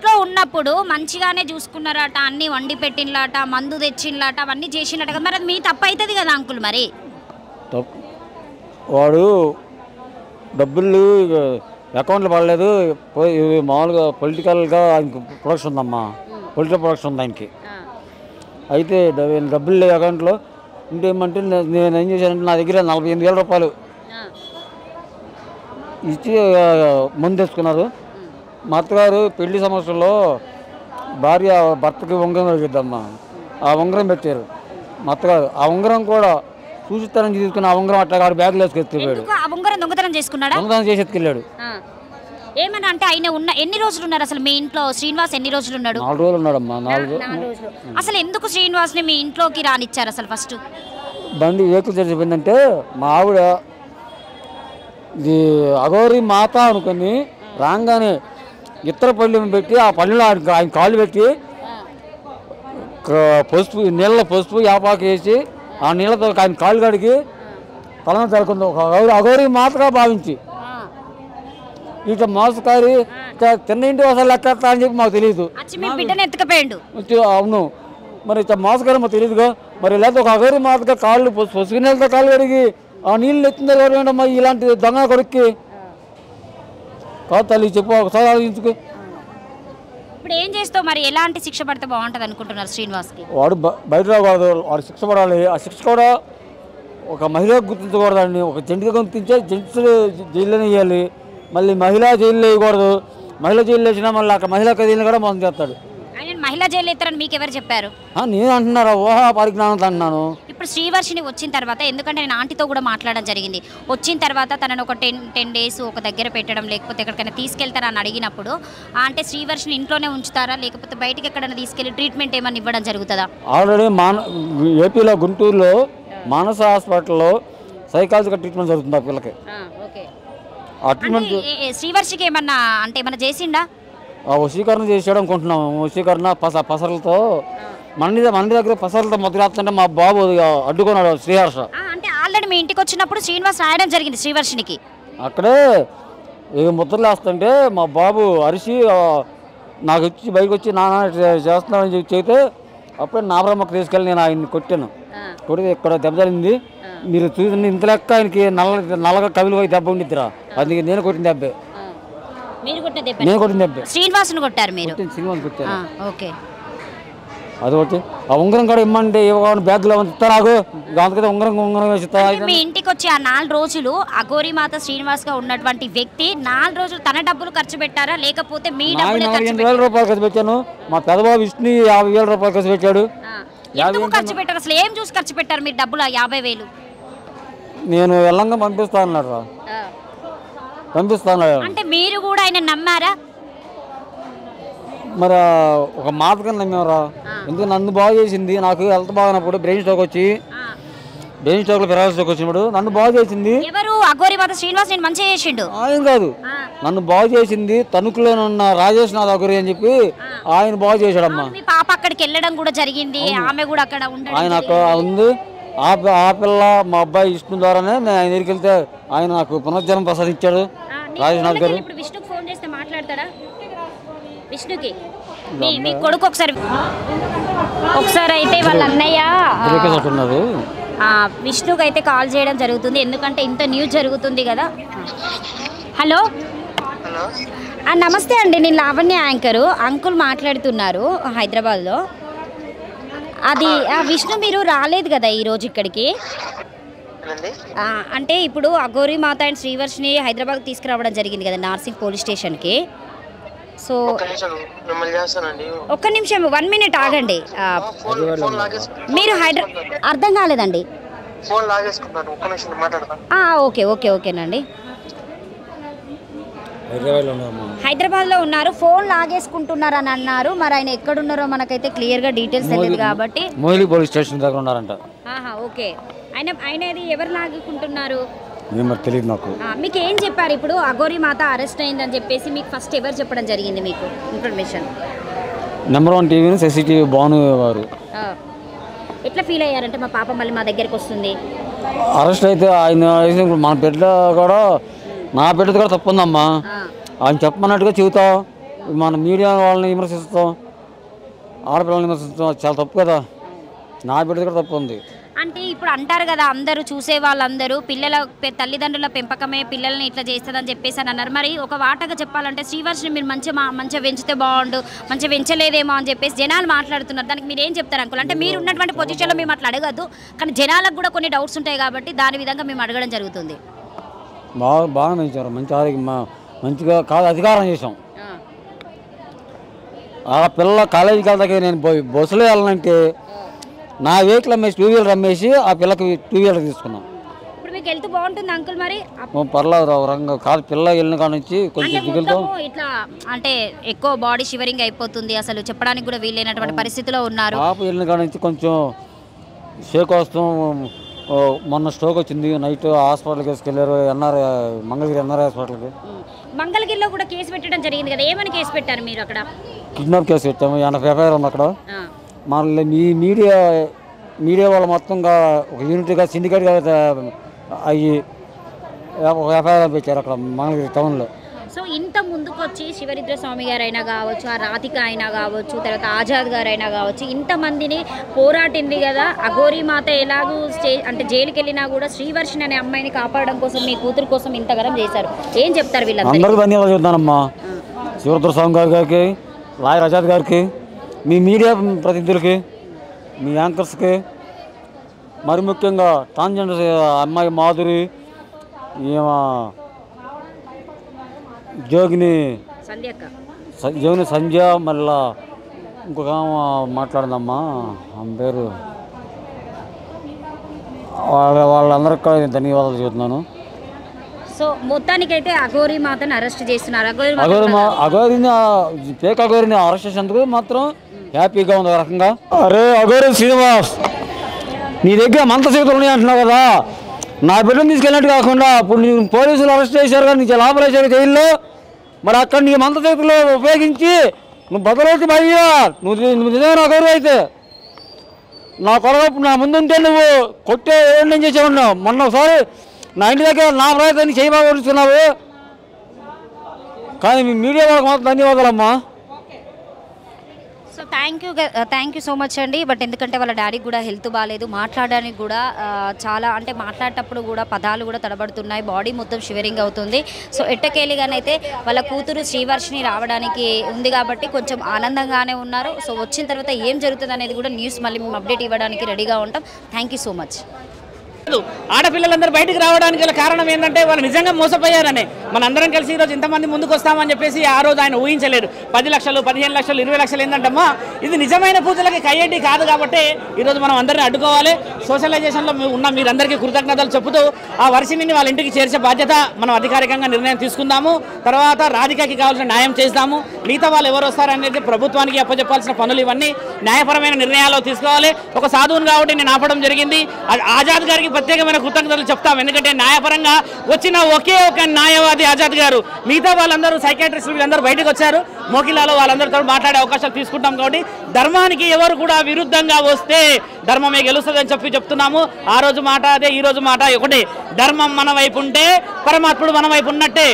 ఇంట్లో ఉన్నప్పుడు మంచిగానే చూసుకున్నారట, అన్ని వండి పెట్టినలాట, మందు తెచ్చినలాట, అవన్నీ చేసినట్టు కదా. మరి అది మీ తప్పు అవుతుంది కదా అంకుల్? మరి తప్పు వాడు డబ్బులు అకౌంట్లో పడలేదు మామూలుగా పొలిటికల్గా ఆయనకి ప్రొడక్షన్ ఉందమ్మా, పొలిటికల్ ప్రొడక్షన్ ఉంది ఆయనకి. అయితే డబ్బులు లేవు అకౌంట్లో. ఇంకేమంటే నేను ఏం చేశానంటే నా దగ్గర 48,000 రూపాయలు ఇచ్చి ముందు తెచ్చుకున్నారు. మా అత్తగారు పెళ్లి సంవత్సరంలో భార్య భర్తకి ఉంగరం అడిగిద్దమ్మా, ఆ ఉంగరం పెట్టారు మా అత్తగారు. ఆ ఉంగరం కూడా చూసిస్తానని తీసుకుని ఆ ఉంగరం అట్లా గారు బ్యాగ్లో వేసుకెళ్ళాడు. దొంగతనం చేసుకున్నాడా? దొంగతనం చేసి ఎత్తుకెళ్ళాడు. ఏమన్నా అంటే ఆయన ఎన్ని రోజులు ఉన్నారు అసలు మీ ఇంట్లో? శ్రీనివాస్ ఎన్ని రోజులు ఉన్నాడు? 4 రోజులు ఉన్నాడమ్మా. 4 రోజులు. అసలు ఎందుకు శ్రీనివాస్ ని మీ ఇంట్లోకి రానిచ్చారు అసలు? ఫస్ట్ బండి ఏకులు జరిగిపోయిందంటే మా ఆవిడ ఇది అఘోరి మాత అనుకుని రాగానే ఇతర పళ్ళు పెట్టి ఆ పళ్ళులో ఆయన కాళ్ళు పెట్టి పసుపు నీళ్ళ పసుపు యాపాకు వేసి ఆ నీళ్ళతో ఆయన కాళ్ళు కడిగి తలను తలుకుంది. ఒక అఘోరి మాతగా భావించి ఇట్లా మోసకారి తిన్నింటి అసలు లెక్క అని చెప్పి మాకు తెలియదు. అవును, మరి ఇట్లా మోసకారి మాకు తెలియదుగా. మరి లేకపోతే ఒక అఘోరి మాతగా కాళ్ళు పసుపు నీళ్ళతో కాళ్ళు కడిగి ఆ నీళ్ళు ఎత్తిందో ఎవరేంటమ్మా ఇలాంటి దొంగ కొడుక్కి కాదు తల్లి చెప్పు, ఒకసారి ఆలోచించుకు. ఇప్పుడు ఏం చేస్తావు మరి? ఎలాంటి శిక్ష పడితే బాగుంటుంది అనుకుంటున్నారు శ్రీనివాస్కి? వాడు బయట రాకూడదు, వాడు శిక్ష పడాలి. ఆ శిక్ష కూడా ఒక మహిళకు గుర్తించకూడదండి. ఒక జెంట్గా గుర్తించే జెంట్స్ జైల్లోనే వేయాలి. మళ్ళీ మహిళా జైల్లో వేయకూడదు. మహిళా జైల్లో వేసినా మళ్ళీ అక్కడ మహిళా ఖైదీలను కూడా మోసం చేస్తాడు. ఆయన మహిళా జైలు ఎత్తారని మీకు ఎవరు చెప్పారు? నేను అంటున్నారా ఊహా పరిజ్ఞానం అంటున్నాను. ఇప్పుడు శ్రీవర్షిని వచ్చిన తర్వాత, ఎందుకంటే నేను ఆంటీతో కూడా మాట్లాడడం జరిగింది, వచ్చిన తర్వాత తనను ఒక 10 days ఒక దగ్గర పెట్టడం లేకపోతే ఎక్కడికైనా తీసుకెళ్తారని అడిగినప్పుడు అంటే శ్రీవర్షిని ఇంట్లోనే ఉంచుతారా లేకపోతే బయటికి ఎక్కడైనా తీసుకెళ్లి ట్రీట్మెంట్ ఏమన్నా ఇవ్వడం జరుగుతుందా? ఆల్రెడీ ఏపీలో గుంటూరులో మానస హాస్పిటల్లో సైకాలజికల్ ట్రీట్మెంట్ జరుగుతుంది ఆ పిల్లకి. ఆ ట్రీట్మెంట్ శ్రీవర్షికి ఏమన్నా అంటే ఏమన్నా చేసిండా? వశీకరణ చేసాడు అనుకుంటున్నాము. వశీకరణ పసరలతో మన దగ్గర పసరలతో మొదలెత్తుంటే మా బాబు అడ్డుకున్నాడు శ్రీహర్ష. అంటే ఆల్రెడీ మీ ఇంటికి వచ్చినప్పుడు శ్రీనివాస్ రాయడం జరిగింది శ్రీవర్షినికి. అక్కడే ముద్రలు వేస్తుంటే మా బాబు అరిసి నాకు వచ్చి బయటకు వచ్చి నాన్న చేస్తున్నామని చెప్పి చెబితే అప్పుడే నాబ్రహ్మకు తీసుకెళ్ళి నేను ఆయన్ని కొట్టాను. కొడితే ఇక్కడ దెబ్బ జరిగింది. మీరు చూసి ఇంత లెక్క ఆయనకి నల్లగా కవిలు పోయి దెబ్బ ఉండిద్దిరా. అది నేను కొట్టిన దెబ్బే. నేను కొట్టిన దెబ్బే. శ్రీనివాస్ను కొట్టారు మీరు? శ్రీనివాస్ కొట్టాను. ఓకే. అదొకటి. ఆ ఉంగరం కూడా ఇమ్మంటే ఇవ్వకుండా బ్యాగ్లో ఇస్తా నాకు. అందుకైతే ఉంగరం వేసిస్తా. మీ ఇంటికి వచ్చి ఆ 4 రోజులు అఘోరి మాత శ్రీనివాస్ గా ఉన్నటువంటి వ్యక్తి 4 రోజులు తన డబ్బులు ఖర్చు పెట్టారా లేకపోతే మీ డబ్బులు? 48,000 రూపాయలు ఖర్చు పెట్టాను. మా పెద్దబాబు విష్ణు 50,000 రూపాయలు ఖర్చు పెట్టాడు. ఎందుకు ఖర్చు పెట్టారు అసలు? ఏం చూసి ఖర్చు పెట్టారు మీరు డబ్బులు? 50,000 నేను వెళ్ళంగా పంపిస్తా అన్నాడు. పంపిస్తాను అంటే మీరు కూడా ఆయన నమ్మారా? మరి ఒక మాటగా నమ్మేవరా. ఎందుకు నన్ను బాగు చేసింది. నాకు హెల్త్ బాగున్నప్పుడు బ్రెయిన్ స్ట్రోక్ వచ్చి బ్రెయిన్ స్ట్రోక్ లో పెరాలసిస్ స్ట్రోక్ వచ్చినప్పుడు నన్ను బాగు చేసింది ఎవరు? అఘోరి మాత శ్రీనివాస్ నేను మంచిగా చేసిండు. ఆయన కాదు, నన్ను బాగు చేసింది తణుకులో ఉన్న రాజేష్ నాథ్ అఘోరి అని చెప్పి ఆయన బాగు చేశాడమ్మా. మీ పాప అక్కడికి వెళ్ళడం కూడా జరిగింది, ఆమె కూడా అక్కడ ఉండడం. ఆయన అక్కడ ఉంది. ఆ పిల్ల మా అబ్బాయి విష్ణు ద్వారానే నేను ఆయన దగ్గరికి వెళ్తే ఆయన నాకు పునర్జన్మ ప్రసాదించాడు రాజేష్ నాథ్ గారు. ఇప్పుడు విష్ణుకి ఫోన్ చేస్తే మాట్లాడతాడా? విష్ణుకి మీ కొడుకు ఒకసారి అయితే వాళ్ళ అన్నయ్య విష్ణుకి అయితే కాల్ చేయడం జరుగుతుంది. ఎందుకంటే ఇంత న్యూస్ జరుగుతుంది కదా. హలో నమస్తే అండి, నేను లావణ్య యాంకరు. అంకుల్ మాట్లాడుతున్నారు హైదరాబాద్లో. అది విష్ణు మీరు రాలేదు కదా ఈరోజు ఇక్కడికి? అంటే ఇప్పుడు అఘోరి మాత అండ్ శ్రీవర్షిని హైదరాబాద్ తీసుకురావడం జరిగింది కదా నార్సింగ్ పోలీస్ స్టేషన్కి. సో ఒక్క నిమిషం 1 minute ఆగండి. మీరు అర్థం కాలేదండి. ఓకేనండి. హైదరాబాద్లో ఉన్నారు, ఫోన్ లాగేసుకుంటున్నారు అని అన్నారు. మరి ఆయన ఎక్కడున్నారో మనకైతే క్లియర్గా డీటెయిల్స్ తెలియదు కాబట్టి మోహిలి పోలీస్ స్టేషన్ దగ్గర ఉన్నారంట. ఓకే. ఆయనది ఎవరు లాగుకుంటున్నారు తెలియదు నాకు. మీకు ఏం చెప్పారు? ఇప్పుడు అఘోరి మాత అరెస్ట్ అయిందని చెప్పేసి మీకు ఫస్ట్ ఎవరు చెప్పడం జరిగింది మీకు information? Number 1 TV CCTV Bhanu వారు. ఎట్లా ఫీల్ అయ్యారంటే మా పాప మళ్ళీ మా దగ్గరకు వస్తుంది? అరెస్ట్ అయితే ఆయన మన బిడ్డ కూడా నా బిడ్డది కూడా తప్పు ఉందమ్మా. ఆయన చెప్పమన్నట్టుగా చెబుతాం. మన మీడియా వాళ్ళని విమర్శిస్తాం, ఆడపిల్లల్ని విమర్శిస్తాం, చాలా తప్పు కదా. నా బిడ్డది కూడా తప్పు ఉంది. అంటే ఇప్పుడు అంటారు కదా అందరూ చూసే వాళ్ళందరూ పిల్లల తల్లిదండ్రుల పెంపకమే పిల్లల్ని ఇట్లా చేస్తుందని చెప్పేసి అని అన్నారు. మరి ఒక వాటగా చెప్పాలంటే శ్రీవర్షిని మీరు మంచిగా పెంచితే బాగుండు, మంచిగా పెంచలేదేమో అని చెప్పేసి జనాలు మాట్లాడుతున్నారు. దానికి మీరు ఏం చెప్తారు అంకుల్? అంటే మీరు ఉన్నటువంటి పొజిషన్లో మేము అట్లా అడగద్దు, కానీ జనాలకు కూడా కొన్ని డౌట్స్ ఉంటాయి కాబట్టి దాని విధంగా మేము అడగడం జరుగుతుంది. బాగా పెంచారు, మంచి ఆరోగ్యం, మంచిగా కాదు అధికారం చేసాం. ఆ పిల్ల కాలేజీకి వెళ్తాకే నేను బస్సులో వెళ్ళాలంటే నా వెహికల్ అమ్మేసి 2 వీలర్ అమ్మేసి ఆ పిల్లకి 2 వీలర్ తీసుకున్నాం. ఇప్పుడు మీకు హెల్త్ బాగుంటుంది అంకుల్? మరి పర్లేదు రంగం కాదు, పిల్ల వెళ్ళిన కాడ నుంచి కొంచెం దిగులుతో ఇట్లా అంటే ఎక్కువ బాడీ షివరింగ్ అయిపోతుంది, అసలు చెప్పడానికి కూడా వీలైనటువంటి పరిస్థితిలో ఉన్నారు. పాప వెళ్ళిన కాడ నుంచి కొంచెం షేక్ వస్తాం. మొన్న స్ట్రోక్ వచ్చింది, నైట్ హాస్పిటల్కి తీసుకెళ్ళారు, మంగళగిరి ఎన్ఆర్ఐ హాస్పిటల్కి. మంగళగిరిలో కూడా కేసు పెట్టడం జరిగింది కదా, ఏమని కేసు పెట్టారు మీరు అక్కడ? కిడ్నాప్ కేసు పెట్టాము, 80 ఎఫ్ఐఆర్ ఉంది అక్కడ. మళ్ళీ మీడియా వాళ్ళు మొత్తంగా ఒక యూనిట్గా సిండికేట్గా అయ్యి ఒక ఎఫ్ఐఆర్ పెట్టారు అక్కడ మంగళగిరి టౌన్లో. సో ఇంత ముందుకు వచ్చి శివరుద్ర స్వామి గారు అయినా కావచ్చు, ఆ రాధిక అయినా కావచ్చు, తర్వాత ఆజాద్ గారు అయినా కావచ్చు, ఇంతమందిని పోరాటింది కదా. అఘోరీ మాత ఎలాగూ అంటే జైలుకి వెళ్ళినా కూడా శ్రీవర్షిని అనే అమ్మాయిని కాపాడడం కోసం, మీ కూతురు కోసం ఇంతగరం చేశారు. ఏం చెప్తారు వీళ్ళందరికీ? అందరికీ ధన్యవాదాలు చెప్తానమ్మా. శివరుద్ర స్వామి గారికి, లాయర్ ఆజాద్ గారికి, మీ మీడియా ప్రతినిధులకి, మీ యాంకర్స్కి, మరి ముఖ్యంగా ట్రాన్స్జెండర్ అమ్మాయి మాధురి, జోగిని సంధ్య, మళ్ళా ఇంకొక మాట్లాడిందమ్మా, ఆమె పేరు, వాళ్ళందరికీ కూడా ధన్యవాదాలు చెబుతున్నాను. సో మొత్తానికైతే అఘోరీ మాతను అరెస్ట్ చేస్తున్నారు. ఫేక్ అఘోరిని అరెస్ట్ చేసేందుకు మాత్రం హ్యాపీగా ఉంది ఒక రకంగా. అరే అఘోరి శ్రీనివాస్, నీ దగ్గర మంత్రశక్తులు ఉన్నాయి అంటున్నావు కదా, నా బిడ్డను తీసుకెళ్ళినట్టు కాకుండా ఇప్పుడు నీ పోలీసులు అరెస్ట్ చేశారు కదా, నీకు లోపల వేసారు జైల్లో, మరి అక్కడ నీ మంత్రశక్తులు ఉపయోగించి నువ్వు బదలవుతు భయ్యా, నువ్వు నిజమైన అఘోరి అయితే నా కొరకు నా ముందుంటే నువ్వు కొట్టే ఏం చేసేవాడినావు. మొన్న ఒకసారి నా ఇంటి దగ్గర నా ప్రయత్నాన్ని చేయబాగుతున్నావు. కానీ మీ మీడియా వాళ్ళకి మాత్రం ధన్యవాదాలమ్మా. So thank you so much అండి. బట్ ఎందుకంటే వాళ్ళ డాడీకి కూడా హెల్త్ బాగాలేదు, మాట్లాడడానికి కూడా చాలా అంటే మాట్లాడేటప్పుడు కూడా పదాలు కూడా తడబడుతున్నాయి, బాడీ మొత్తం షివరింగ్ అవుతుంది. సో ఎట్టకేలిగానైతే వాళ్ళ కూతురు శ్రీవర్షిని రావడానికి ఉంది కాబట్టి కొంచెం ఆనందంగానే ఉన్నారు. సో వచ్చిన తర్వాత ఏం జరుగుతుంది అనేది కూడా న్యూస్ మళ్ళీ మేము అప్డేట్ ఇవ్వడానికి రెడీగా ఉంటాం. Thank you so much. ఆడపిల్లలందరూ బయటకు రావడానికి గల కారణం ఏంటంటే వాళ్ళు నిజంగా మోసపోయారనే. మనందరం కలిసి ఈరోజు ఇంతమంది ముందుకు వస్తామని చెప్పేసి ఆ రోజు ఆయన ఊహించలేరు. 10 లక్షలు, 15 లక్షలు, 20 లక్షలు ఏంటంటమ్మా, ఇది నిజమైన పూజలకి కయ్యేటి కాదు. కాబట్టి ఈరోజు మనం అందరినీ అడ్డుకోవాలి. సోషలైజేషన్లో ఉన్న మీరందరికీ కృతజ్ఞతలు చెబుతూ ఆ వర్షిని వాళ్ళ ఇంటికి చేర్చే బాధ్యత మనం అధికారికంగా నిర్ణయం తీసుకుందాము. తర్వాత రాధికకి కావాల్సిన న్యాయం చేస్తాము. మిగతా వాళ్ళు ఎవరు వస్తారనేది ప్రభుత్వానికి అప్పచెప్పాల్సిన పనులు, ఇవన్నీ న్యాయపరమైన నిర్ణయాలు తీసుకోవాలి. ఒక సాధువుని కాబట్టి నేను ఆపడం జరిగింది. ఆజాద్ గారికి ప్రత్యేకమైన కృతజ్ఞతలు చెప్తాం. ఎందుకంటే న్యాయపరంగా వచ్చిన ఒకే ఒక న్యాయవాది ఆజాద్ గారు. మిగతా వాళ్ళందరూ సైకాట్రిస్టులు వీళ్ళందరూ బయటకు వచ్చారు. మోకిలాలో వాళ్ళందరితో మాట్లాడే అవకాశాలు తీసుకుంటాం. కాబట్టి ధర్మానికి ఎవరు కూడా విరుద్ధంగా వస్తే ధర్మమే గెలుస్తుందని చెప్తున్నాము. ఆ రోజు మాట అదే, ఈ రోజు మాట ఒకటే. ధర్మం మన వైపు ఉంటే పరమాత్ముడు మన వైపు ఉన్నట్టే.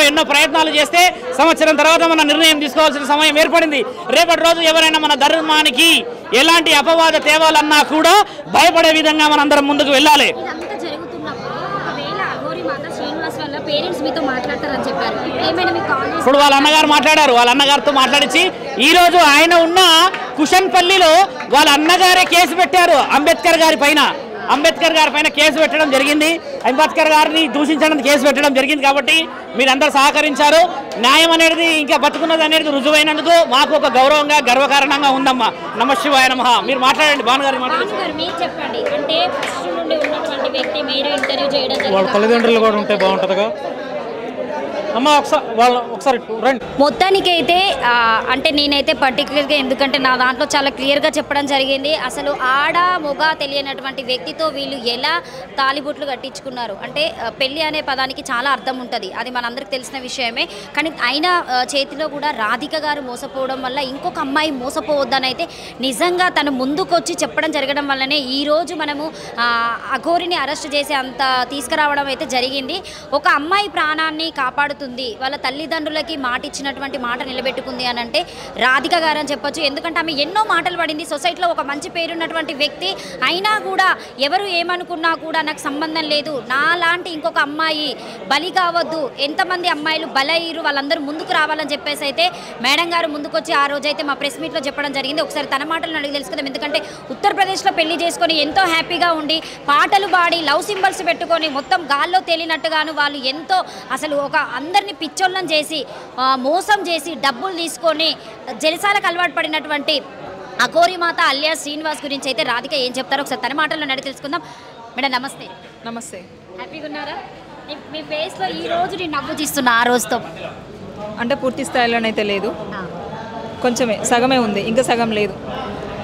ఎన్నో ప్రయత్నాలు చేస్తే సంవత్సరం తర్వాత మన నిర్ణయం తీసుకోవాల్సిన సమయం ఏర్పడింది. రేపటి రోజు ఎవరైనా మన ధర్మానికి ఎలాంటి అపవాద తేవాలన్నా కూడా భయపడే విధంగా మనందరం ముందుకు వెళ్ళాలి. ఇప్పుడు వాళ్ళ అన్నగారు మాట్లాడారు. వాళ్ళ అన్నగారితో మాట్లాడించి ఈరోజు ఆయన ఉన్న కుషన్పల్లిలో వాళ్ళ అన్నగారే కేసు పెట్టారు అంబేద్కర్ గారి పైన కేసు పెట్టడం జరిగింది. అంబేద్కర్ గారిని దూషించడం కేసు పెట్టడం జరిగింది. కాబట్టి మీరందరూ సహకరించారు. న్యాయం అనేది ఇంకా బతుకున్నది అనేది రుజువైనందుకు మాకు ఒక గౌరవంగా, గర్వకారణంగా ఉందమ్మా. నమః శివాయ నమః. మీరు మాట్లాడండి, భానుగారు చెప్పండి. అంటే ఫస్ట్ నుండి ఉన్నటువంటి వ్యక్తి మీరు ఇంటర్వ్యూ చేయడం వాళ్ళ తల్లిదండ్రులు కూడా ఉంటే బాగుంటుందిగా అమ్మ. ఒకసారి మొత్తానికైతే అంటే నేనైతే పర్టికులర్గా, ఎందుకంటే నా దాంట్లో చాలా క్లియర్గా చెప్పడం జరిగింది. అసలు ఆడ మొగ తెలియనటువంటి వ్యక్తితో వీళ్ళు ఎలా తాలిబొట్లు కట్టించుకున్నారు. అంటే పెళ్ళి అనే పదానికి చాలా అర్థం ఉంటుంది, అది మనందరికి తెలిసిన విషయమే. కానీ ఆయన చేతిలో కూడా రాధిక గారు మోసపోవడం వల్ల ఇంకొక అమ్మాయి మోసపోవద్దని అయితే నిజంగా తను ముందుకొచ్చి చెప్పడం జరగడం వల్లనే ఈరోజు మనము అఘోరిని అరెస్ట్ చేసి అంత తీసుకురావడం అయితే జరిగింది. ఒక అమ్మాయి ప్రాణాన్ని కాపాడుతుంది. చేస్తుంది, వాళ్ళ తల్లిదండ్రులకి మాట ఇచ్చినటువంటి మాట నిలబెట్టుకుంది అని అంటే రాధిక గారు అని చెప్పొచ్చు. ఎందుకంటే ఆమె ఎన్నో మాటలు పడింది, సొసైటీలో ఒక మంచి పేరున్నటువంటి వ్యక్తి అయినా కూడా ఎవరు ఏమనుకున్నా కూడా నాకు సంబంధం లేదు, నాలాంటి ఇంకొక అమ్మాయి బలి కావద్దు, ఎంతమంది అమ్మాయిలు బలయ్యారు వాళ్ళందరూ ముందుకు రావాలని చెప్పేసి అయితే మేడం గారు ముందుకొచ్చి ఆ రోజైతే మా ప్రెస్ మీట్లో చెప్పడం జరిగింది. ఒకసారి తన మాటలను అడిగి తెలుసుకుందాం. ఎందుకంటే ఉత్తరప్రదేశ్లో పెళ్లి చేసుకొని ఎంతో హ్యాపీగా ఉండి పాటలు పాడి లవ్ సింబల్స్ పెట్టుకొని మొత్తం గాల్లో తేలినట్టుగాను వాళ్ళు ఎంతో అసలు ఒక అందరినీ పిచ్చోళ్ళని చేసి మోసం చేసి డబ్బులు తీసుకొని జలసాలకు అలవాటు పడినటువంటి అఘోరి మాత అలియా శ్రీనివాస్ గురించి అయితే రాధిక ఏం చెప్తారో ఒకసారి తన మాటల్లో అడిగి తెలుసుకుందాం. మేడం నమస్తే. నమస్తే. హ్యాపీగా ఉన్నారా? మీ ఫేస్లో ఈ రోజు నేను నవ్వు తీస్తున్నా ఆ రోజుతో అంటే పూర్తి స్థాయిలోనైతే లేదు, కొంచెమే సగమే ఉంది, ఇంకా సగం లేదు.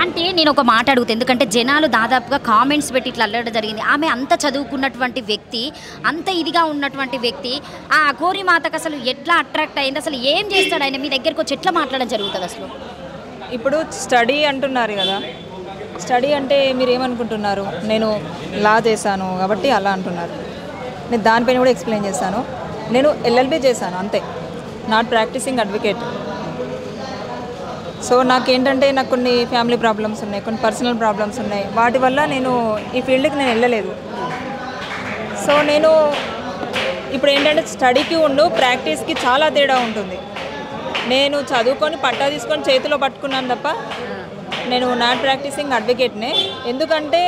అంటే నేను ఒక మాట అడుగుతాను, ఎందుకంటే జనాలు దాదాపుగా కామెంట్స్ పెట్టి ఇట్లా అల్లడం జరిగింది. ఆమె అంత చదువుకున్నటువంటి వ్యక్తి, అంత ఇదిగా ఉన్నటువంటి వ్యక్తి, ఆ అఘోరి మాతకు అసలు ఎట్లా అట్రాక్ట్ అయింది, అసలు ఏం చేస్తాడు ఆయన, మీ దగ్గరకు వచ్చి ఎట్లా మాట్లాడడం జరుగుతుంది అసలు? ఇప్పుడు స్టడీ అంటున్నారు కదా, స్టడీ అంటే మీరు ఏమనుకుంటున్నారు? నేను లా చేశాను కాబట్టి అలా అంటున్నారు. నేను దానిపైన కూడా ఎక్స్ప్లెయిన్ చేశాను. నేను LLB చేశాను అంతే, నాట్ ప్రాక్టీసింగ్ అడ్వకేట్. సో నాకేంటంటే నాకు కొన్ని ఫ్యామిలీ ప్రాబ్లమ్స్ ఉన్నాయి, కొన్ని పర్సనల్ ప్రాబ్లమ్స్ ఉన్నాయి, వాటి వల్ల నేను ఈ ఫీల్డ్కి నేను వెళ్ళలేదు. సో నేను ఇప్పుడు ఏంటంటే స్టడీకి ప్రాక్టీస్కి చాలా తేడా ఉంటుంది. నేను చదువుకొని పట్టా తీసుకొని చేతిలో పట్టుకున్నాను తప్ప నేను నాట్ ప్రాక్టీసింగ్ అడ్వకేట్నే. ఎందుకంటే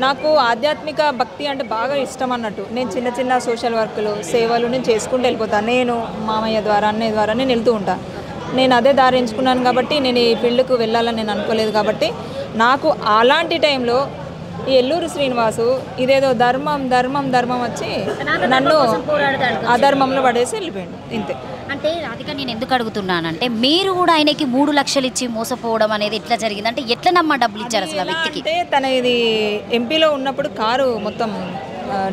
నాకు ఆధ్యాత్మిక భక్తి అంటే బాగా ఇష్టం అన్నట్టు. నేను చిన్న చిన్న సోషల్ వర్కులు సేవలు నేను చేసుకుంటూ వెళ్ళిపోతాను. నేను మామయ్య ద్వారా అన్నయ్య ద్వారా నేను వెళ్తూ ఉంటాను. నేను అదే దారి ఎంచుకున్నాను కాబట్టి నేను ఈ ఫీల్డ్కు వెళ్ళాలని నేను అనుకోలేదు. కాబట్టి నాకు అలాంటి టైంలో ఈ ఎల్లూరు శ్రీనివాసు ఇదేదో ధర్మం ధర్మం ధర్మం వచ్చి నన్ను అధర్మంలో పడేసి వెళ్ళిపోయాడు ఇంతే. అంటే రాధిక నేను ఎందుకు అడుగుతున్నానంటే మీరు కూడా ఆయనకి 3 లక్షలు ఇచ్చి మోసపోవడం అనేది ఎట్లా జరిగింది, అంటే ఎట్లా నమ్మ డబ్బులు ఇచ్చారు అసలు ఆ వ్యక్తికి? అంటే తన ఇది ఎంపీలో ఉన్నప్పుడు కారు మొత్తం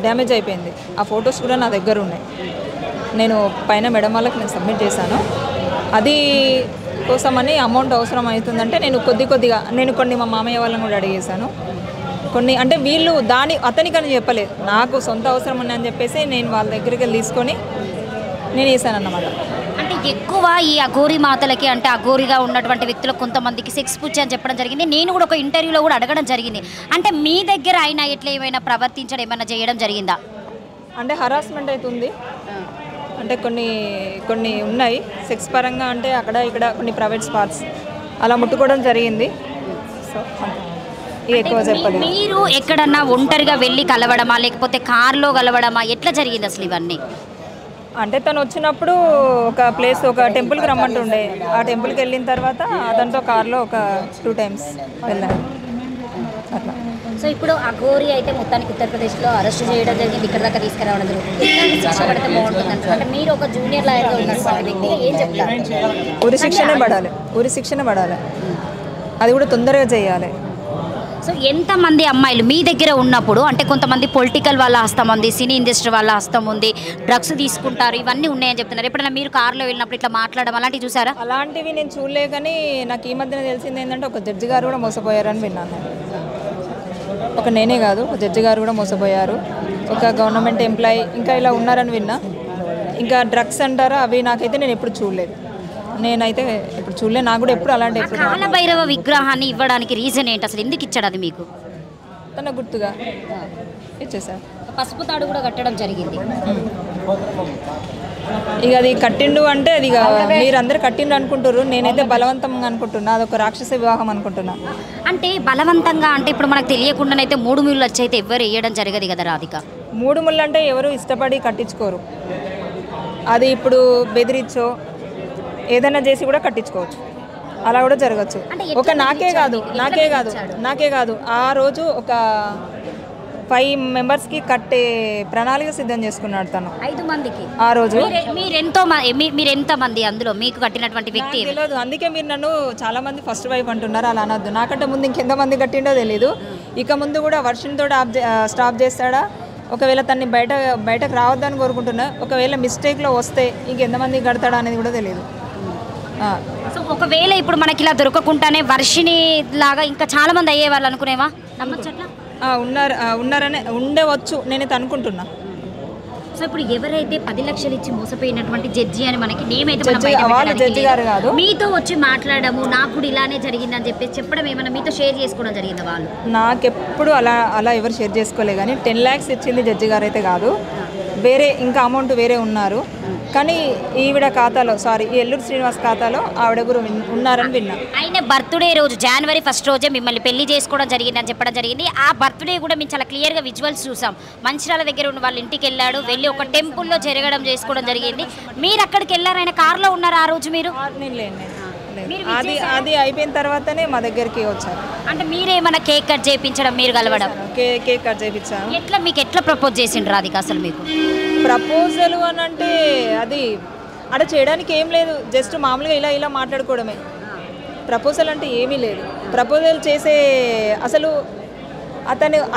డ్యామేజ్ అయిపోయింది. ఆ ఫొటోస్ కూడా నా దగ్గర ఉన్నాయి. నేను పైన మేడం వాళ్ళకి నేను సబ్మిట్ చేశాను. అది కోసమని అమౌంట్ అవసరం అవుతుందంటే నేను కొద్దిగా నేను కొన్ని మా మామయ్య వాళ్ళని కూడా అడిగేశాను. కొన్ని అంటే వీళ్ళు అతనికని చెప్పలేదు, నాకు సొంత అవసరం అని చెప్పేసి నేను వాళ్ళ దగ్గరికి వెళ్ళి తీసుకొని నేను వేసాను అన్నమాట. అంటే ఎక్కువ ఈ అఘోరి మాతలకి అంటే అఘోరిగా ఉన్నటువంటి వ్యక్తులకు కొంతమందికి సెక్స్ పుచ్చి అని చెప్పడం జరిగింది. నేను కూడా ఒక ఇంటర్వ్యూలో కూడా అడగడం జరిగింది. అంటే మీ దగ్గర ఆయన ఎట్లా ఏమైనా ప్రవర్తించడం ఏమైనా చేయడం జరిగిందా? అంటే హరాస్మెంట్ అవుతుంది, అంటే కొన్ని ఉన్నాయి సెక్స్ పరంగా, అంటే అక్కడ ఇక్కడ కొన్ని ప్రైవేట్ స్పాట్స్ అలా ముట్టుకోవడం జరిగింది. సో ఎక్కువ చెప్పలేదు. మీరు ఎక్కడన్నా ఒంటరిగా వెళ్ళి కలవడమా లేకపోతే కార్లో కలవడమా ఎట్లా జరిగింది అసలు ఇవన్నీ? అంటే తను వచ్చినప్పుడు ఒక టెంపుల్కి రమ్మంటుండే, ఆ టెంపుల్కి వెళ్ళిన తర్వాత అతనితో కార్లో ఒక 2 times వెళ్ళాను అట్లా. సో ఇప్పుడు అఘోరి అయితే మొత్తానికి ఉత్తరప్రదేశ్లో అరెస్ట్ చేయడం జరిగింది, ఇక్కడ దాకా తీసుకురావడం జరిగింది. శిక్ష పడితే బాగుంటుంది అంటే మీరు ఒక జూనియర్ లాయర్గా ఉన్నటువంటి వ్యక్తిగా ఏం చెప్తారు? ఉరి శిక్షనే పడాలి, అది కూడా తొందరగా చేయాలి. సో ఎంతమంది అమ్మాయిలు మీ దగ్గర ఉన్నప్పుడు, అంటే కొంతమంది పొలిటికల్ వాళ్ళ హస్తం ఉంది, సినీ ఇండస్ట్రీ వాళ్ళ హస్తం ఉంది, డ్రగ్స్ తీసుకుంటారు, ఇవన్నీ ఉన్నాయని చెప్తున్నారు. ఎప్పుడైనా మీరు కార్లో వెళ్ళినప్పుడు ఇట్లా మాట్లాడడం అలాంటివి చూసారా? అలాంటివి నేను చూడలే, కానీ నాకు ఈ మధ్యన తెలిసింది ఏంటంటే ఒక జడ్జి గారు కూడా మోసపోయారని విన్నాను. ఒక నేనే కాదు, ఒక జడ్జి గారు కూడా మోసపోయారు, ఒక గవర్నమెంట్ ఎంప్లాయీ ఇంకా ఇలా ఉన్నారని విన్నా. ఇంకా డ్రగ్స్ అంటారా, అవి నాకైతే నేను ఎప్పుడు చూడలేదు, నేనైతే ఇప్పుడు చూడలేదు. నాకు కూడా ఎప్పుడు అలాంటి కాలభైరవ విగ్రహాన్ని ఇవ్వడానికి రీజన్ ఏంటి అసలు, ఎందుకు ఇచ్చాడు అది మీకు? తన గుర్తుగా ఇచ్చేసారు. పసుపు తాడు కూడా కట్టడం జరిగింది. ఇక అది కట్టిండు అంటే అది ఇక మీరందరూ కట్టిండు అనుకుంటారు, నేనైతే బలవంతంగా అనుకుంటున్నా, అదొక రాక్షస వివాహం అనుకుంటున్నా. అంటే బలవంతంగా అంటే ఇప్పుడు మనకు తెలియకుండానైతే 3 ముళ్ళు వచ్చి అయితే ఎవ్వరు వేయడం జరగదు కదా రాధిక? 3 ముళ్ళు అంటే ఎవరు ఇష్టపడి కట్టించుకోరు, అది ఇప్పుడు బెదిరించో ఏదైనా చేసి కూడా కట్టించుకోవచ్చు, అలా కూడా జరగచ్చు. ఒక నాకే కాదు ఆ రోజు ఒక 5 మెంబర్స్కి కట్టే ప్రణాళిక సిద్ధం చేసుకున్నాడు తను. 5 మందికి ఆ రోజు. మీరెంతమంది అందులో మీకు కట్టినటువంటి వ్యక్తి? తెలియదు, అందుకే మీరు నన్ను చాలా మంది ఫస్ట్ వైఫ్ అంటున్నారు, అలా అనొద్దు. నాకంటే ముందు ఇంకెంతమంది కట్టిండో తెలీదు. ఇక ముందు కూడా వర్షంతో స్టాప్ చేస్తాడా, ఒకవేళ తన్ని బయటకు రావద్దని కోరుకుంటున్నా. ఒకవేళ మిస్టేక్లో వస్తే ఇంకెంతమంది కడతాడా అనేది కూడా తెలియదు. సో ఒకవేళ ఇప్పుడు మనకి ఇలా దొరకకుండానే వర్షిని లాగా ఇంకా చాలా మంది అయ్యేవాళ్ళు అనుకునేవా? నమ్మచ్చట్లా ఉన్నారనే ఉండవచ్చు నేనైతే అనుకుంటున్నా. సో ఇప్పుడు ఎవరైతే 10 లక్షలు ఇచ్చి మోసపోయినటువంటి జడ్జి అని మనకి నేమ్ అయితే జడ్జి గారు కాదు, మీతో వచ్చి మాట్లాడము నాకు కూడా ఇలానే జరిగిందని చెప్పేసి చెప్పడం ఏమన్నా మీతో షేర్ చేసుకోవడం జరిగిందా వాళ్ళు? నాకెప్పుడు అలా ఎవరు షేర్ చేసుకోలే, కానీ 10 lakhs ఇచ్చింది జడ్జి గారు అయితే కాదు, వేరే ఇంకా అమౌంట్ వేరే ఉన్నారు. కానీ ఈవిడ ఖాతాలో ఈ ఎల్లూరు శ్రీనివాస్ ఖాతాలో ఆవిడ కూడా ఉన్నారని విన్నా. ఆయన బర్త్డే రోజు January 1st రోజే మిమ్మల్ని పెళ్లి చేసుకోవడం జరిగిందని చెప్పడం జరిగింది. ఆ బర్త్డే కూడా మేము చాలా క్లియర్గా విజువల్స్ చూసాం. మంచిర్యాల దగ్గర ఉన్న వాళ్ళ ఇంటికి వెళ్ళి ఒక టెంపుల్లో చేసుకోవడం జరిగింది. మీరు అక్కడికి వెళ్ళారు, ఆయన కార్లో ఉన్నారు ఆ రోజు మీరు? అది అయిపోయిన తర్వాతనే మా దగ్గరికి వచ్చారు. అంటే మీరేమన్నా కేక్ కట్ చేయించడం, మీరు కలవడం? కేక్ కట్ చేయించాను. మీకు ఎట్లా ప్రపోజ్ చేసిండ్రు రాధిక? అసలు మీకు ప్రపోజల్ అని అంటే అది అక్కడ చేయడానికి ఏం లేదు, జస్ట్ మామూలుగా ఇలా మాట్లాడుకోవడమే. ప్రపోజల్ అంటే ఏమీ లేదు. ప్రపోజల్ చేసే అసలు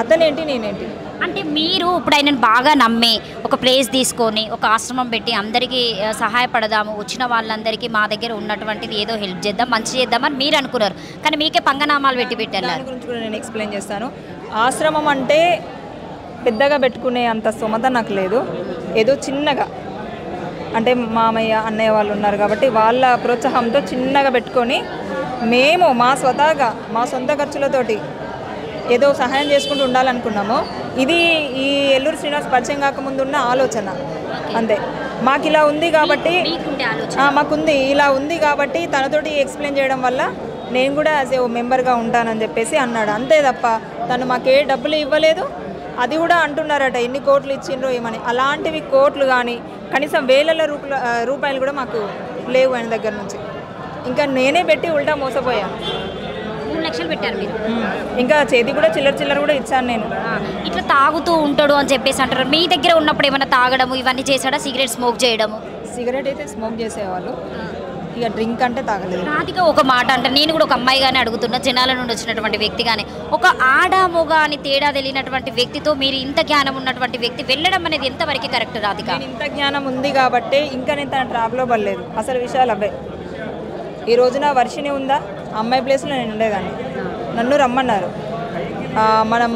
అతనేంటి నేనేంటి అంటే మీరు ఇప్పుడు ఆయనను బాగా నమ్మి ఒక ప్లేస్ తీసుకొని ఒక ఆశ్రమం పెట్టి అందరికీ సహాయపడదాము, వచ్చిన వాళ్ళందరికీ మా దగ్గర ఉన్నటువంటిది ఏదో హెల్ప్ చేద్దాం, మంచి చేద్దామని మీరు అనుకున్నారు. కానీ మీకే పంగనామాలు పెట్టారు. దాని గురించి కూడా నేను ఎక్స్ప్లెయిన్ చేస్తాను. ఆశ్రమం అంటే పెద్దగా పెట్టుకునే అంత స్తోమత నాకు లేదు. ఏదో చిన్నగా, అంటే మామయ్య అన్నయ్య వాళ్ళు ఉన్నారు కాబట్టి వాళ్ళ ప్రోత్సాహంతో చిన్నగా పెట్టుకొని మేము మా సొంత ఖర్చులతోటి ఏదో సహాయం చేసుకుంటూ ఉండాలనుకున్నాము. ఇది ఈ ఎల్లూరు శ్రీనివాస్ పరిచయం కాకముందు ఉన్న ఆలోచన అంతే. మాకు ఇలా ఉంది కాబట్టి మాకుంది ఇలా ఉంది కాబట్టి తనతోటి ఎక్స్ప్లెయిన్ చేయడం వల్ల నేను కూడా యాజ్ ఏ మెంబర్గా ఉంటానని చెప్పేసి అన్నాడు, అంతే తప్ప తను మాకే డబ్బులు ఇవ్వలేదు. అది కూడా అంటున్నారట ఎన్ని కోట్లు ఇచ్చిండ్రో ఏమని. అలాంటివి కోట్లు కానీ కనీసం వేల రూపాయలు కూడా మాకు లేవు ఆయన దగ్గర నుంచి. ఇంకా నేనే పెట్టి ఉల్టా మోసపోయాను. 3 లక్షలు పెట్టారు మీరు. ఇంకా చేతి కూడా చిల్లర కూడా ఇచ్చాను నేను. ఇట్లా తాగుతూ ఉంటాడు అని చెప్పేసి అంటారు. మీ దగ్గర ఉన్నప్పుడు ఏమైనా తాగడము ఇవన్నీ చేశాడా? సిగరెట్ స్మోక్ చేయడము? సిగరెట్ అయితే స్మోక్ చేసేవాళ్ళు, ఇక డ్రింక్ అంటే తాగలేదు. రాధిక ఒక మాట అంటే నేను కూడా ఒక అమ్మాయిగానే అడుగుతున్నా, జనాల నుండి వచ్చినటువంటి వ్యక్తిగానే, ఒక ఆడ మొగ అని తేడా తెలియనటువంటి వ్యక్తితో మీరు ఇంత జ్ఞానం ఉన్నటువంటి వ్యక్తి వెళ్ళడం అనేది ఎంతవరకు కరెక్ట్ రాధిక? ఇంత జ్ఞానం ఉంది కాబట్టి ఇంకా నేను తన ట్రాప్లో పడలేదు. అసలు విషయాలు అవే. ఈ రోజున వర్షిని ఉందా, అమ్మాయి ప్లేస్లో నేను ఉండేదాన్ని. నన్ను రమ్మన్నారు, మనం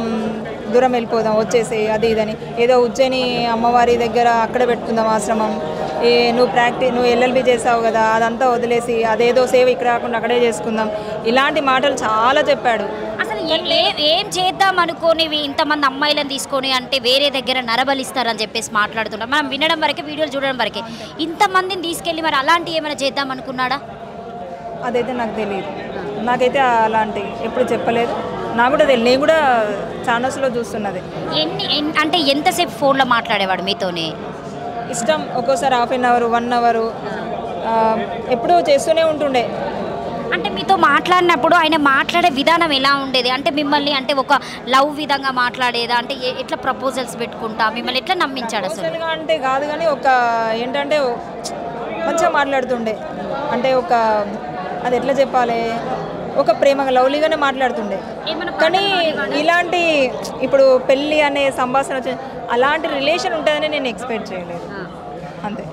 దూరం వెళ్ళిపోదాం వచ్చేసి అది ఇదని, ఏదో ఉజ్జయిని అమ్మవారి దగ్గర అక్కడ పెట్టుకుందాం ఆశ్రమం, నువ్వు ఎల్ఎల్బి చేసావు కదా అదంతా వదిలేసి అదేదో సేవ ఇక్కడ కాకుండా అక్కడే చేసుకుందాం, ఇలాంటి మాటలు చాలా చెప్పాడు. అసలు ఏం చేద్దాం అనుకోని ఇంతమంది అమ్మాయిలను తీసుకొని అంటే వేరే దగ్గర నరబలిస్తారని చెప్పేసి మాట్లాడుతున్నాం. మనం వినడం వరకే, వీడియోలు చూడడం వరకే. ఇంతమందిని తీసుకెళ్ళి మరి అలాంటి ఏమైనా చేద్దాం అనుకున్నాడా? అదైతే నాకు తెలియదు. నాకైతే అలాంటి ఎప్పుడు చెప్పలేదు. నాకు కూడా తెలియదు. నేను కూడా ఛానల్స్లో చూస్తున్నది. అంటే ఎంతసేపు ఫోన్లో మాట్లాడేవాడు మీతోనే? ఇష్టం, ఒక్కోసారి 1/2 అవర్ 1 అవర్ ఎప్పుడూ చేస్తూనే ఉంటుండే. అంటే మీతో మాట్లాడినప్పుడు ఆయన మాట్లాడే విధానం ఎలా ఉండేది? అంటే మిమ్మల్ని అంటే ఒక లవ్ విధంగా మాట్లాడేదా? అంటే ఎట్లా ప్రపోజల్స్ పెట్టుకుంటా మిమ్మల్ని ఎట్లా నమ్మించాడు? అసలు అంటే కాదు, కానీ ఒక ఏంటంటే మంచిగా మాట్లాడుతుండే. అంటే అది ఎట్లా చెప్పాలి, ఒక ప్రేమగా లవ్లీగానే మాట్లాడుతుండే. కానీ ఇలాంటి ఇప్పుడు పెళ్ళి అనే సంభాషణ అలాంటి రిలేషన్ ఉంటుందని నేను ఎక్స్పెక్ట్ చేయలేదు అంతే.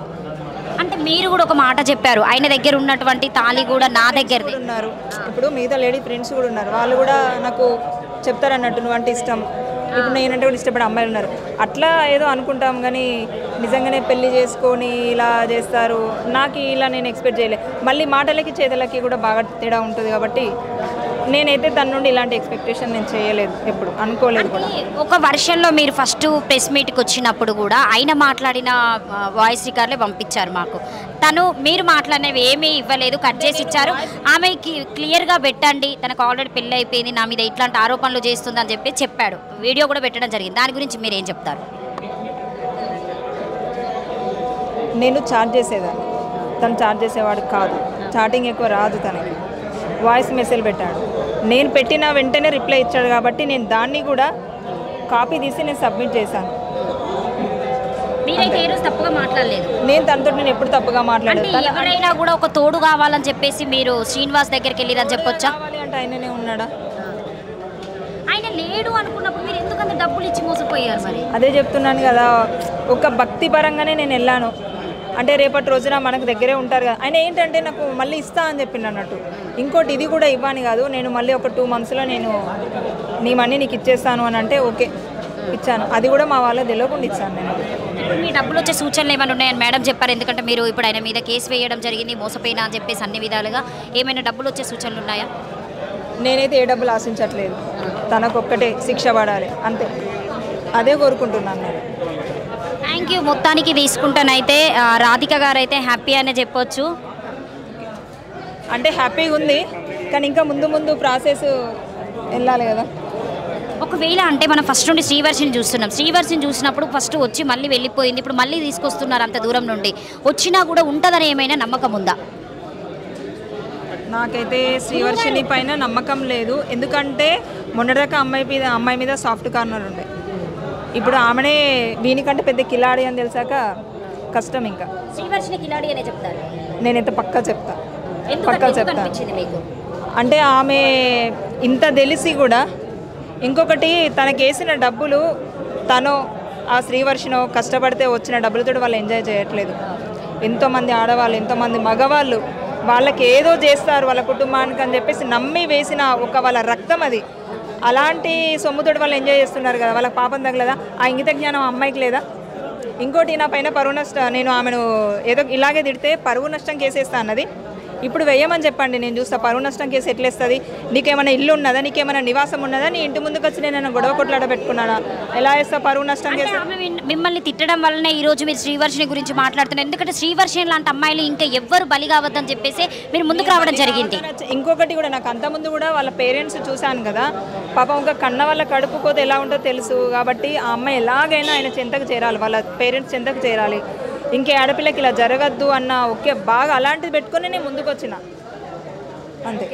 అంటే మీరు కూడా ఒక మాట చెప్పారు, ఆయన దగ్గర ఉన్నటువంటి తాళి కూడా నా దగ్గర ఉన్నారు. ఇప్పుడు మిగతా లేడీ ఫ్రెండ్స్ కూడా ఉన్నారు, వాళ్ళు కూడా నాకు చెప్తారన్నట్టు నువ్వు అంటే ఇష్టం, ఇప్పుడు నేనంటే కూడా ఇష్టపడే అమ్మాయిలు ఉన్నారు. అట్లా ఏదో అనుకుంటాం కానీ నిజంగానే పెళ్లి చేసుకొని ఇలా చేస్తారు నాకు ఇలా నేను ఎక్స్పెక్ట్ చేయలేదు. మళ్ళీ మాటలకి చేతలకి కూడా బాగా తేడా ఉంటుంది కాబట్టి నేనైతే తన నుండి ఇలాంటి ఎక్స్పెక్టేషన్ నేను చేయలేదు, ఎప్పుడు అనుకోలేదు కూడా. ఒక వర్షన్లో మీరు ఫస్ట్ ప్రెస్ మీట్కి వచ్చినప్పుడు కూడా ఆయన మాట్లాడిన వాయిస్ రికార్డులే పంపించారు మాకు. మీరు మాట్లాడినవి ఏమీ ఇవ్వలేదు, కట్ చేసి ఇచ్చారు. ఆమెకి క్లియర్గా పెట్టండి, తనకు ఆల్రెడీ పెళ్ళి అయిపోయింది, నా మీద ఇట్లాంటి ఆరోపణలు చేస్తుందని చెప్పి చెప్పాడు. వీడియో కూడా పెట్టడం జరిగింది. దాని గురించి మీరు ఏం చెప్తారు? నేను చార్జ్ చేసేదాన్ని, తను చార్జ్ చేసేవాడు కాదు. చాటింగ్ ఎక్కువ రాదు తనకి. వాయిస్ మెసేజ్ పెట్టాడు, నేను పెట్టిన వెంటనే రిప్లై ఇచ్చాడు కాబట్టి నేను దాన్ని కూడా కాపీ తీసి నేను సబ్మిట్ చేశాను. తప్పుగా మాట్లాడలేదు. నేను తనతో నేను ఎప్పుడు తప్పుగా మాట్లాడలేదు. ఎవరైనా కూడా ఒక తోడు కావాలని చెప్పేసి మీరు శ్రీనివాస్ దగ్గరికి వెళ్ళిరని చెప్పొచ్చా? అంటే ఆయననే ఉన్నాడా? ఆయన లేడు అనుకున్నప్పుడు మీరు ఎందుకంత డబ్బులు ఇచ్చి మోసపోయారు? మరి అదే చెప్తున్నాను కదా, ఒక భక్తి పరంగానే నేను వెళ్ళాను. అంటే రేపటి రోజున మనకు దగ్గరే ఉంటారు కదా. ఆయన ఏంటంటే నాకు మళ్ళీ ఇస్తా అని చెప్పిండు అన్నట్టు. ఇంకోటి ఇది కూడా ఇవ్వని కాదు, నేను మళ్ళీ ఒక 2 monthsలో నేను నీ మనీ నీకు ఇచ్చేస్తాను అని అంటే ఓకే ఇచ్చాను. అది కూడా మా వాళ్ళకి తెలియకుండా ఇచ్చాను నేను. మీ డబ్బులు వచ్చే సూచనలు ఏమైనా ఉన్నాయని మేడం చెప్పారు, ఎందుకంటే మీరు ఇప్పుడు ఆయన మీద కేసు వేయడం జరిగింది మోసపోయినా అని చెప్పేసి అన్ని విధాలుగా ఏమైనా డబ్బులు వచ్చే సూచనలు ఉన్నాయా? నేనైతే ఏ డబ్బులు ఆశించట్లేదు, తనకొక్కటే శిక్ష పడాలి అంతే, అదే కోరుకుంటున్నాను నేను. Thank you. మొత్తానికి తీసుకుంటానైతే రాధిక గారు అయితే హ్యాపీ అనే చెప్పొచ్చు. అంటే హ్యాపీగా ఉంది, కానీ ఇంకా ముందు ముందు ప్రాసెస్ వెళ్ళాలి కదా. ఒకవేళ అంటే మనం ఫస్ట్ నుండి శ్రీవర్షిని చూస్తున్నాం, శ్రీవర్షిని చూసినప్పుడు ఫస్ట్ వచ్చి మళ్ళీ వెళ్ళిపోయింది, ఇప్పుడు మళ్ళీ తీసుకొస్తున్నారు అంత దూరం నుండి, వచ్చినా కూడా ఉంటుందని ఏమైనా నమ్మకం ఉందా? నాకైతే శ్రీవర్షిని పైన నమ్మకం లేదు, ఎందుకంటే మొన్నటిదాకా అమ్మాయి మీద సాఫ్ట్ కార్నర్ ఉండే, ఇప్పుడు ఆమెనే దీనికంటే పెద్ద కిలాడి అని తెలిసాక కష్టం. ఇంకా శ్రీవర్షిని కిలాడి అనే చెప్తారు, నేనైతే పక్కా చెప్తా. మీకు అంటే ఆమె ఇంత తెలిసి కూడా ఇంకొకటి తనకి వేసిన డబ్బులు తను ఆ శ్రీవర్షినో కష్టపడితే వచ్చిన డబ్బులతో వాళ్ళు ఎంజాయ్ చేయట్లేదు. ఎంతోమంది ఆడవాళ్ళు, ఎంతోమంది మగవాళ్ళు వాళ్ళకి ఏదో చేస్తారు వాళ్ళ కుటుంబానికి అని చెప్పేసి నమ్మి వేసిన ఒక వాళ్ళ రక్తం అది, అలాంటి సొమ్ముతోటి వాళ్ళు ఎంజాయ్ చేస్తున్నారు కదా, వాళ్ళకి పాపం తగలదా? ఆ ఇంగిత జ్ఞానం అమ్మాయికి లేదా? ఇంకోటి నా పైన పరువు నష్టం, నేను ఆమెను ఏదో ఇలాగే తిడితే పరువు నష్టం కేసేస్తా అన్నది, ఇప్పుడు వేయమని చెప్పండి, నేను చూస్తా పరువు నష్టం కేసు ఎట్లేస్తుంది. నీకేమైనా ఇల్లు ఉన్నదా, నీకేమైనా నివాసం ఉన్నదా, నీ ఇంటి ముందుకు వచ్చి నేను గొడవ కొట్లాడ పెట్టుకున్నానా, ఎలా వేస్తా పరువు నష్టం కేసు? మిమ్మల్ని తిట్టడం వల్లనే ఈ రోజు మీరు శ్రీవర్షిని గురించి మాట్లాడుతున్నారు, ఎందుకంటే శ్రీవర్షిని లాంటి అమ్మాయిలు ఇంకా ఎవ్వరు బలి కావద్దని చెప్పేసి మీరు ముందుకు రావడం జరిగింది. ఇంకొకటి కూడా నాకు అంతకుముందు కూడా వాళ్ళ పేరెంట్స్ చూశాను కదా, పాపం ఒక కన్న వాళ్ళ కడుపుకోతే ఎలా ఉంటుందో తెలుసు కాబట్టి ఆ అమ్మాయి ఎలాగైనా ఆయన చెంతకు చేరాలి, వాళ్ళ పేరెంట్స్ చెంతకు చేరాలి, ఇంకే ఆడపిల్లకి ఇలా జరగద్దు అన్న ఒకే బాగా అలాంటిది పెట్టుకొని నేను ముందుకు వచ్చిన అంతే.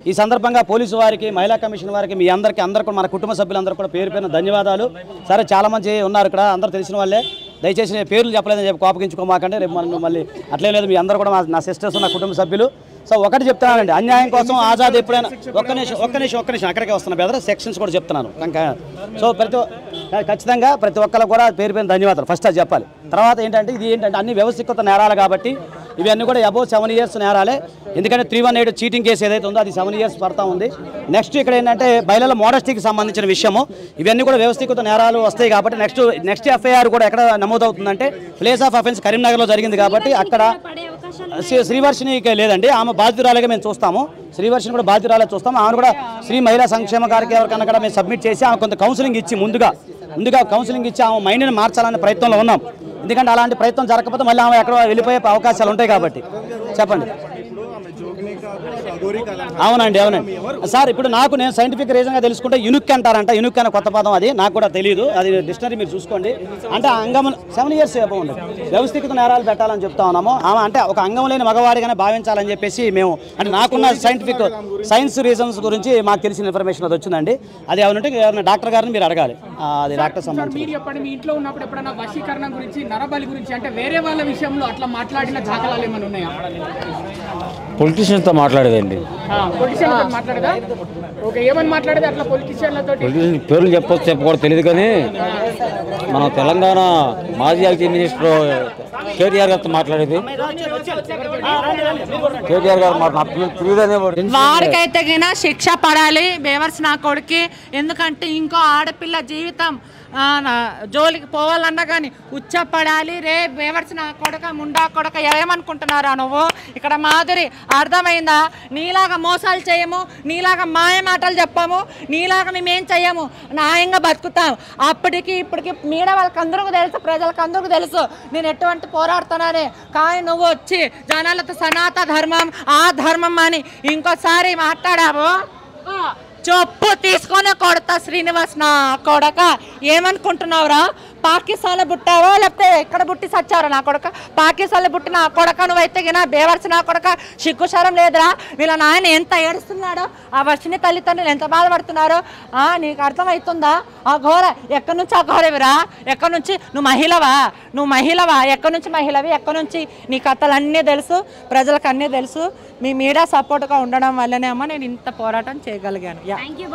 ఈ సందర్భంగా పోలీసు వారికి, మహిళా కమిషన్ వారికి, మీ అందరికీ మన కుటుంబ సభ్యులందరూ కూడా పేరు పేరున ధన్యవాదాలు. సరే, చాలామంది ఉన్నారు ఇక్కడ, అందరూ తెలిసిన వాళ్ళే, దయచేసి పేర్లు చెప్పలేదని చెప్పి కోపగించుకోమాకండి, రేపు మళ్ళీ అట్లే లేదు, మీ అందరూ కూడా నా సిస్టర్స్, నా కుటుంబ సభ్యులు. సో ఒకటి చెప్తున్నానండి, అన్యాయం కోసం ఆజాద్ ఎప్పుడైనా ఒక్క నిమిషం అక్కడికే వస్తున్నా బెదర్, సెక్షన్స్ కూడా చెప్తున్నాను. సో ఖచ్చితంగా ప్రతి ఒక్కరు కూడా పేరు పేరు ధన్యవాదాలు ఫస్ట్ అది చెప్పాలి. తర్వాత ఏంటంటే ఇది ఏంటంటే అన్ని వ్యవస్థీకృత నేరాలు కాబట్టి ఇవన్నీ కూడా అబౌవ్ 7 years నేరాలే, ఎందుకంటే 318 చీటింగ్ కేసు ఏదైతే ఉందో అది 7 years పడతా ఉంది. నెక్స్ట్ ఇక్కడ ఏంటంటే మహిళల మోడస్టీకి సంబంధించిన విషయము, ఇవన్నీ కూడా వ్యవస్థీకృత నేరాలు వస్తాయి కాబట్టి నెక్స్ట్ ఎఫ్ఐఆర్ కూడా ఎక్కడ నమోదవుతుందంటే ప్లేస్ ఆఫ్ అఫెన్స్ కరీంనగర్లో జరిగింది కాబట్టి అక్కడ శ్రీవర్షినికి లేదండి, ఆమె బాధితురాలుగా మేము చూస్తాము, శ్రీవర్షిని కూడా బాధితురాలుగా చూస్తాము. ఆమెను కూడా శ్రీ మహిళా సంక్షేమ కార్యక్రమం కూడా మేము సబ్మిట్ చేసి ఆమె కొంత కౌన్సిలింగ్ ఇచ్చి ముందుగా కౌన్సిలింగ్ ఇచ్చి ఆమె మైండ్ని మార్చాలనే ప్రయత్నంలో ఉన్నాం, ఎందుకంటే అలాంటి ప్రయత్నం జరగకపోతే మళ్ళీ ఆమె ఎక్కడ వెళ్ళిపోయే అవకాశాలు ఉంటాయి కాబట్టి. చెప్పండి. అవునండి సార్, ఇప్పుడు నేను సైంటిఫిక్ రీజన్గా తెలుసుకుంటే యునిక్ అంటారంట, యునిక్ అనే కొత్త పదం, అది నాకు కూడా తెలియదు, అది డిక్షనరీ మీరు చూసుకోండి. అంటే అంగం 7 years ఉండదు, వ్యవస్థీకృత నేరాలు పెట్టాలని చెప్తా ఉన్నాము. ఆమె అంటే ఒక అంగం లేని మగవాడిగానే భావించాలని చెప్పేసి మేము, అంటే నాకున్న సైన్స్ రీజన్స్ గురించి మాకు తెలిసిన ఇన్ఫర్మేషన్ అది వచ్చిందండి. అది ఏమంటే డాక్టర్ గారిని మీరు అడగాలి, అది డాక్టర్ సంబంధించి. మీరు చెప్పండి, మీ ఇంట్లో ఉన్నప్పుడు ఎప్పుడైనా వశీకరణ గురించి, నరబలి గురించి, అంటే వేరే వాళ్ళ విషయంలో అట్లా మాట్లాడిన దాఖలాలు ఏమైనా ఉన్నాయా? పొలిటీషియన్తో మాట్లాడేదండి. పొలిటీషియన్తో మాట్లాడదా? ఓకే, ఏమని మాట్లాడేది అట్లా పొలిటీషియన్లతో? పేర్లు చెప్పకూడదు తెలియదు, కానీ మన తెలంగాణ మాజీ ఐటీ మినిస్టర్ కేటీఆర్ గారితో మాట్లాడేది. కేటీఆర్ గారు వారికైతే శిక్ష పడాలి, బేవర్స్ నా కొడుకి, ఎందుకంటే ఇంకో ఆడపిల్ల జీవితం జోలికి పోవాలన్నా కానీ ఉచ్చపడాలి. రే బేవర్స్ నా కొడక, ముండా కొడక, ఏమనుకుంటున్నారా నువ్వు? ఇక్కడ మాదిరి అర్థమైందా? నీలాగా మోసాలు చేయము, నీలాగా మాయ మాటలు చెప్పాము, నీలాగా మేమేం చెయ్యము, న్యాయంగా బతుకుతాం. అప్పటికి ఇప్పటికి మీడియా వాళ్ళకి అందరికీ తెలుసు, ప్రజలకు అందరికీ తెలుసు నేను ఎటువంటి పోరాడుతున్నానే. కానీ నువ్వు వచ్చి జనాలతో సనాతన ధర్మం, ఆ ధర్మం అని ఇంకోసారి మాట్లాడావు, చెప్పు తీసుకొని కొడతా. శ్రీనివాస్ నా కొడక, ఏమనుకుంటున్నావురా? పాకిస్తాన్లో పుట్టావా లేకపోతే ఎక్కడ పుట్టి సచ్చావరా నా కొడక? పాకిస్తాన్లో పుట్టి నా కొడక నువ్వైతే గినా బేవర్స్ నా కొడక, సిగ్గుశరం లేదురా? వీళ్ళ నాయన ఎంత ఏడుస్తున్నాడో, ఆ వర్షిని తల్లిదండ్రులు ఎంత బాధపడుతున్నారో నీకు అర్థమవుతుందా? ఆ ఘోర ఎక్కడి నుంచి, ఆ ఘోరవిరా ఎక్కడి నుంచి? నువ్వు మహిళవా? ఎక్కడి నుంచి మహిళవి? ఎక్కడి నుంచి? నీ కథలన్నీ తెలుసు, ప్రజలకు అన్నీ తెలుసు. మీ మీడియా సపోర్ట్గా ఉండడం వల్లనే అమ్మ నేను ఇంత పోరాటం చేయగలిగాను. Thank you.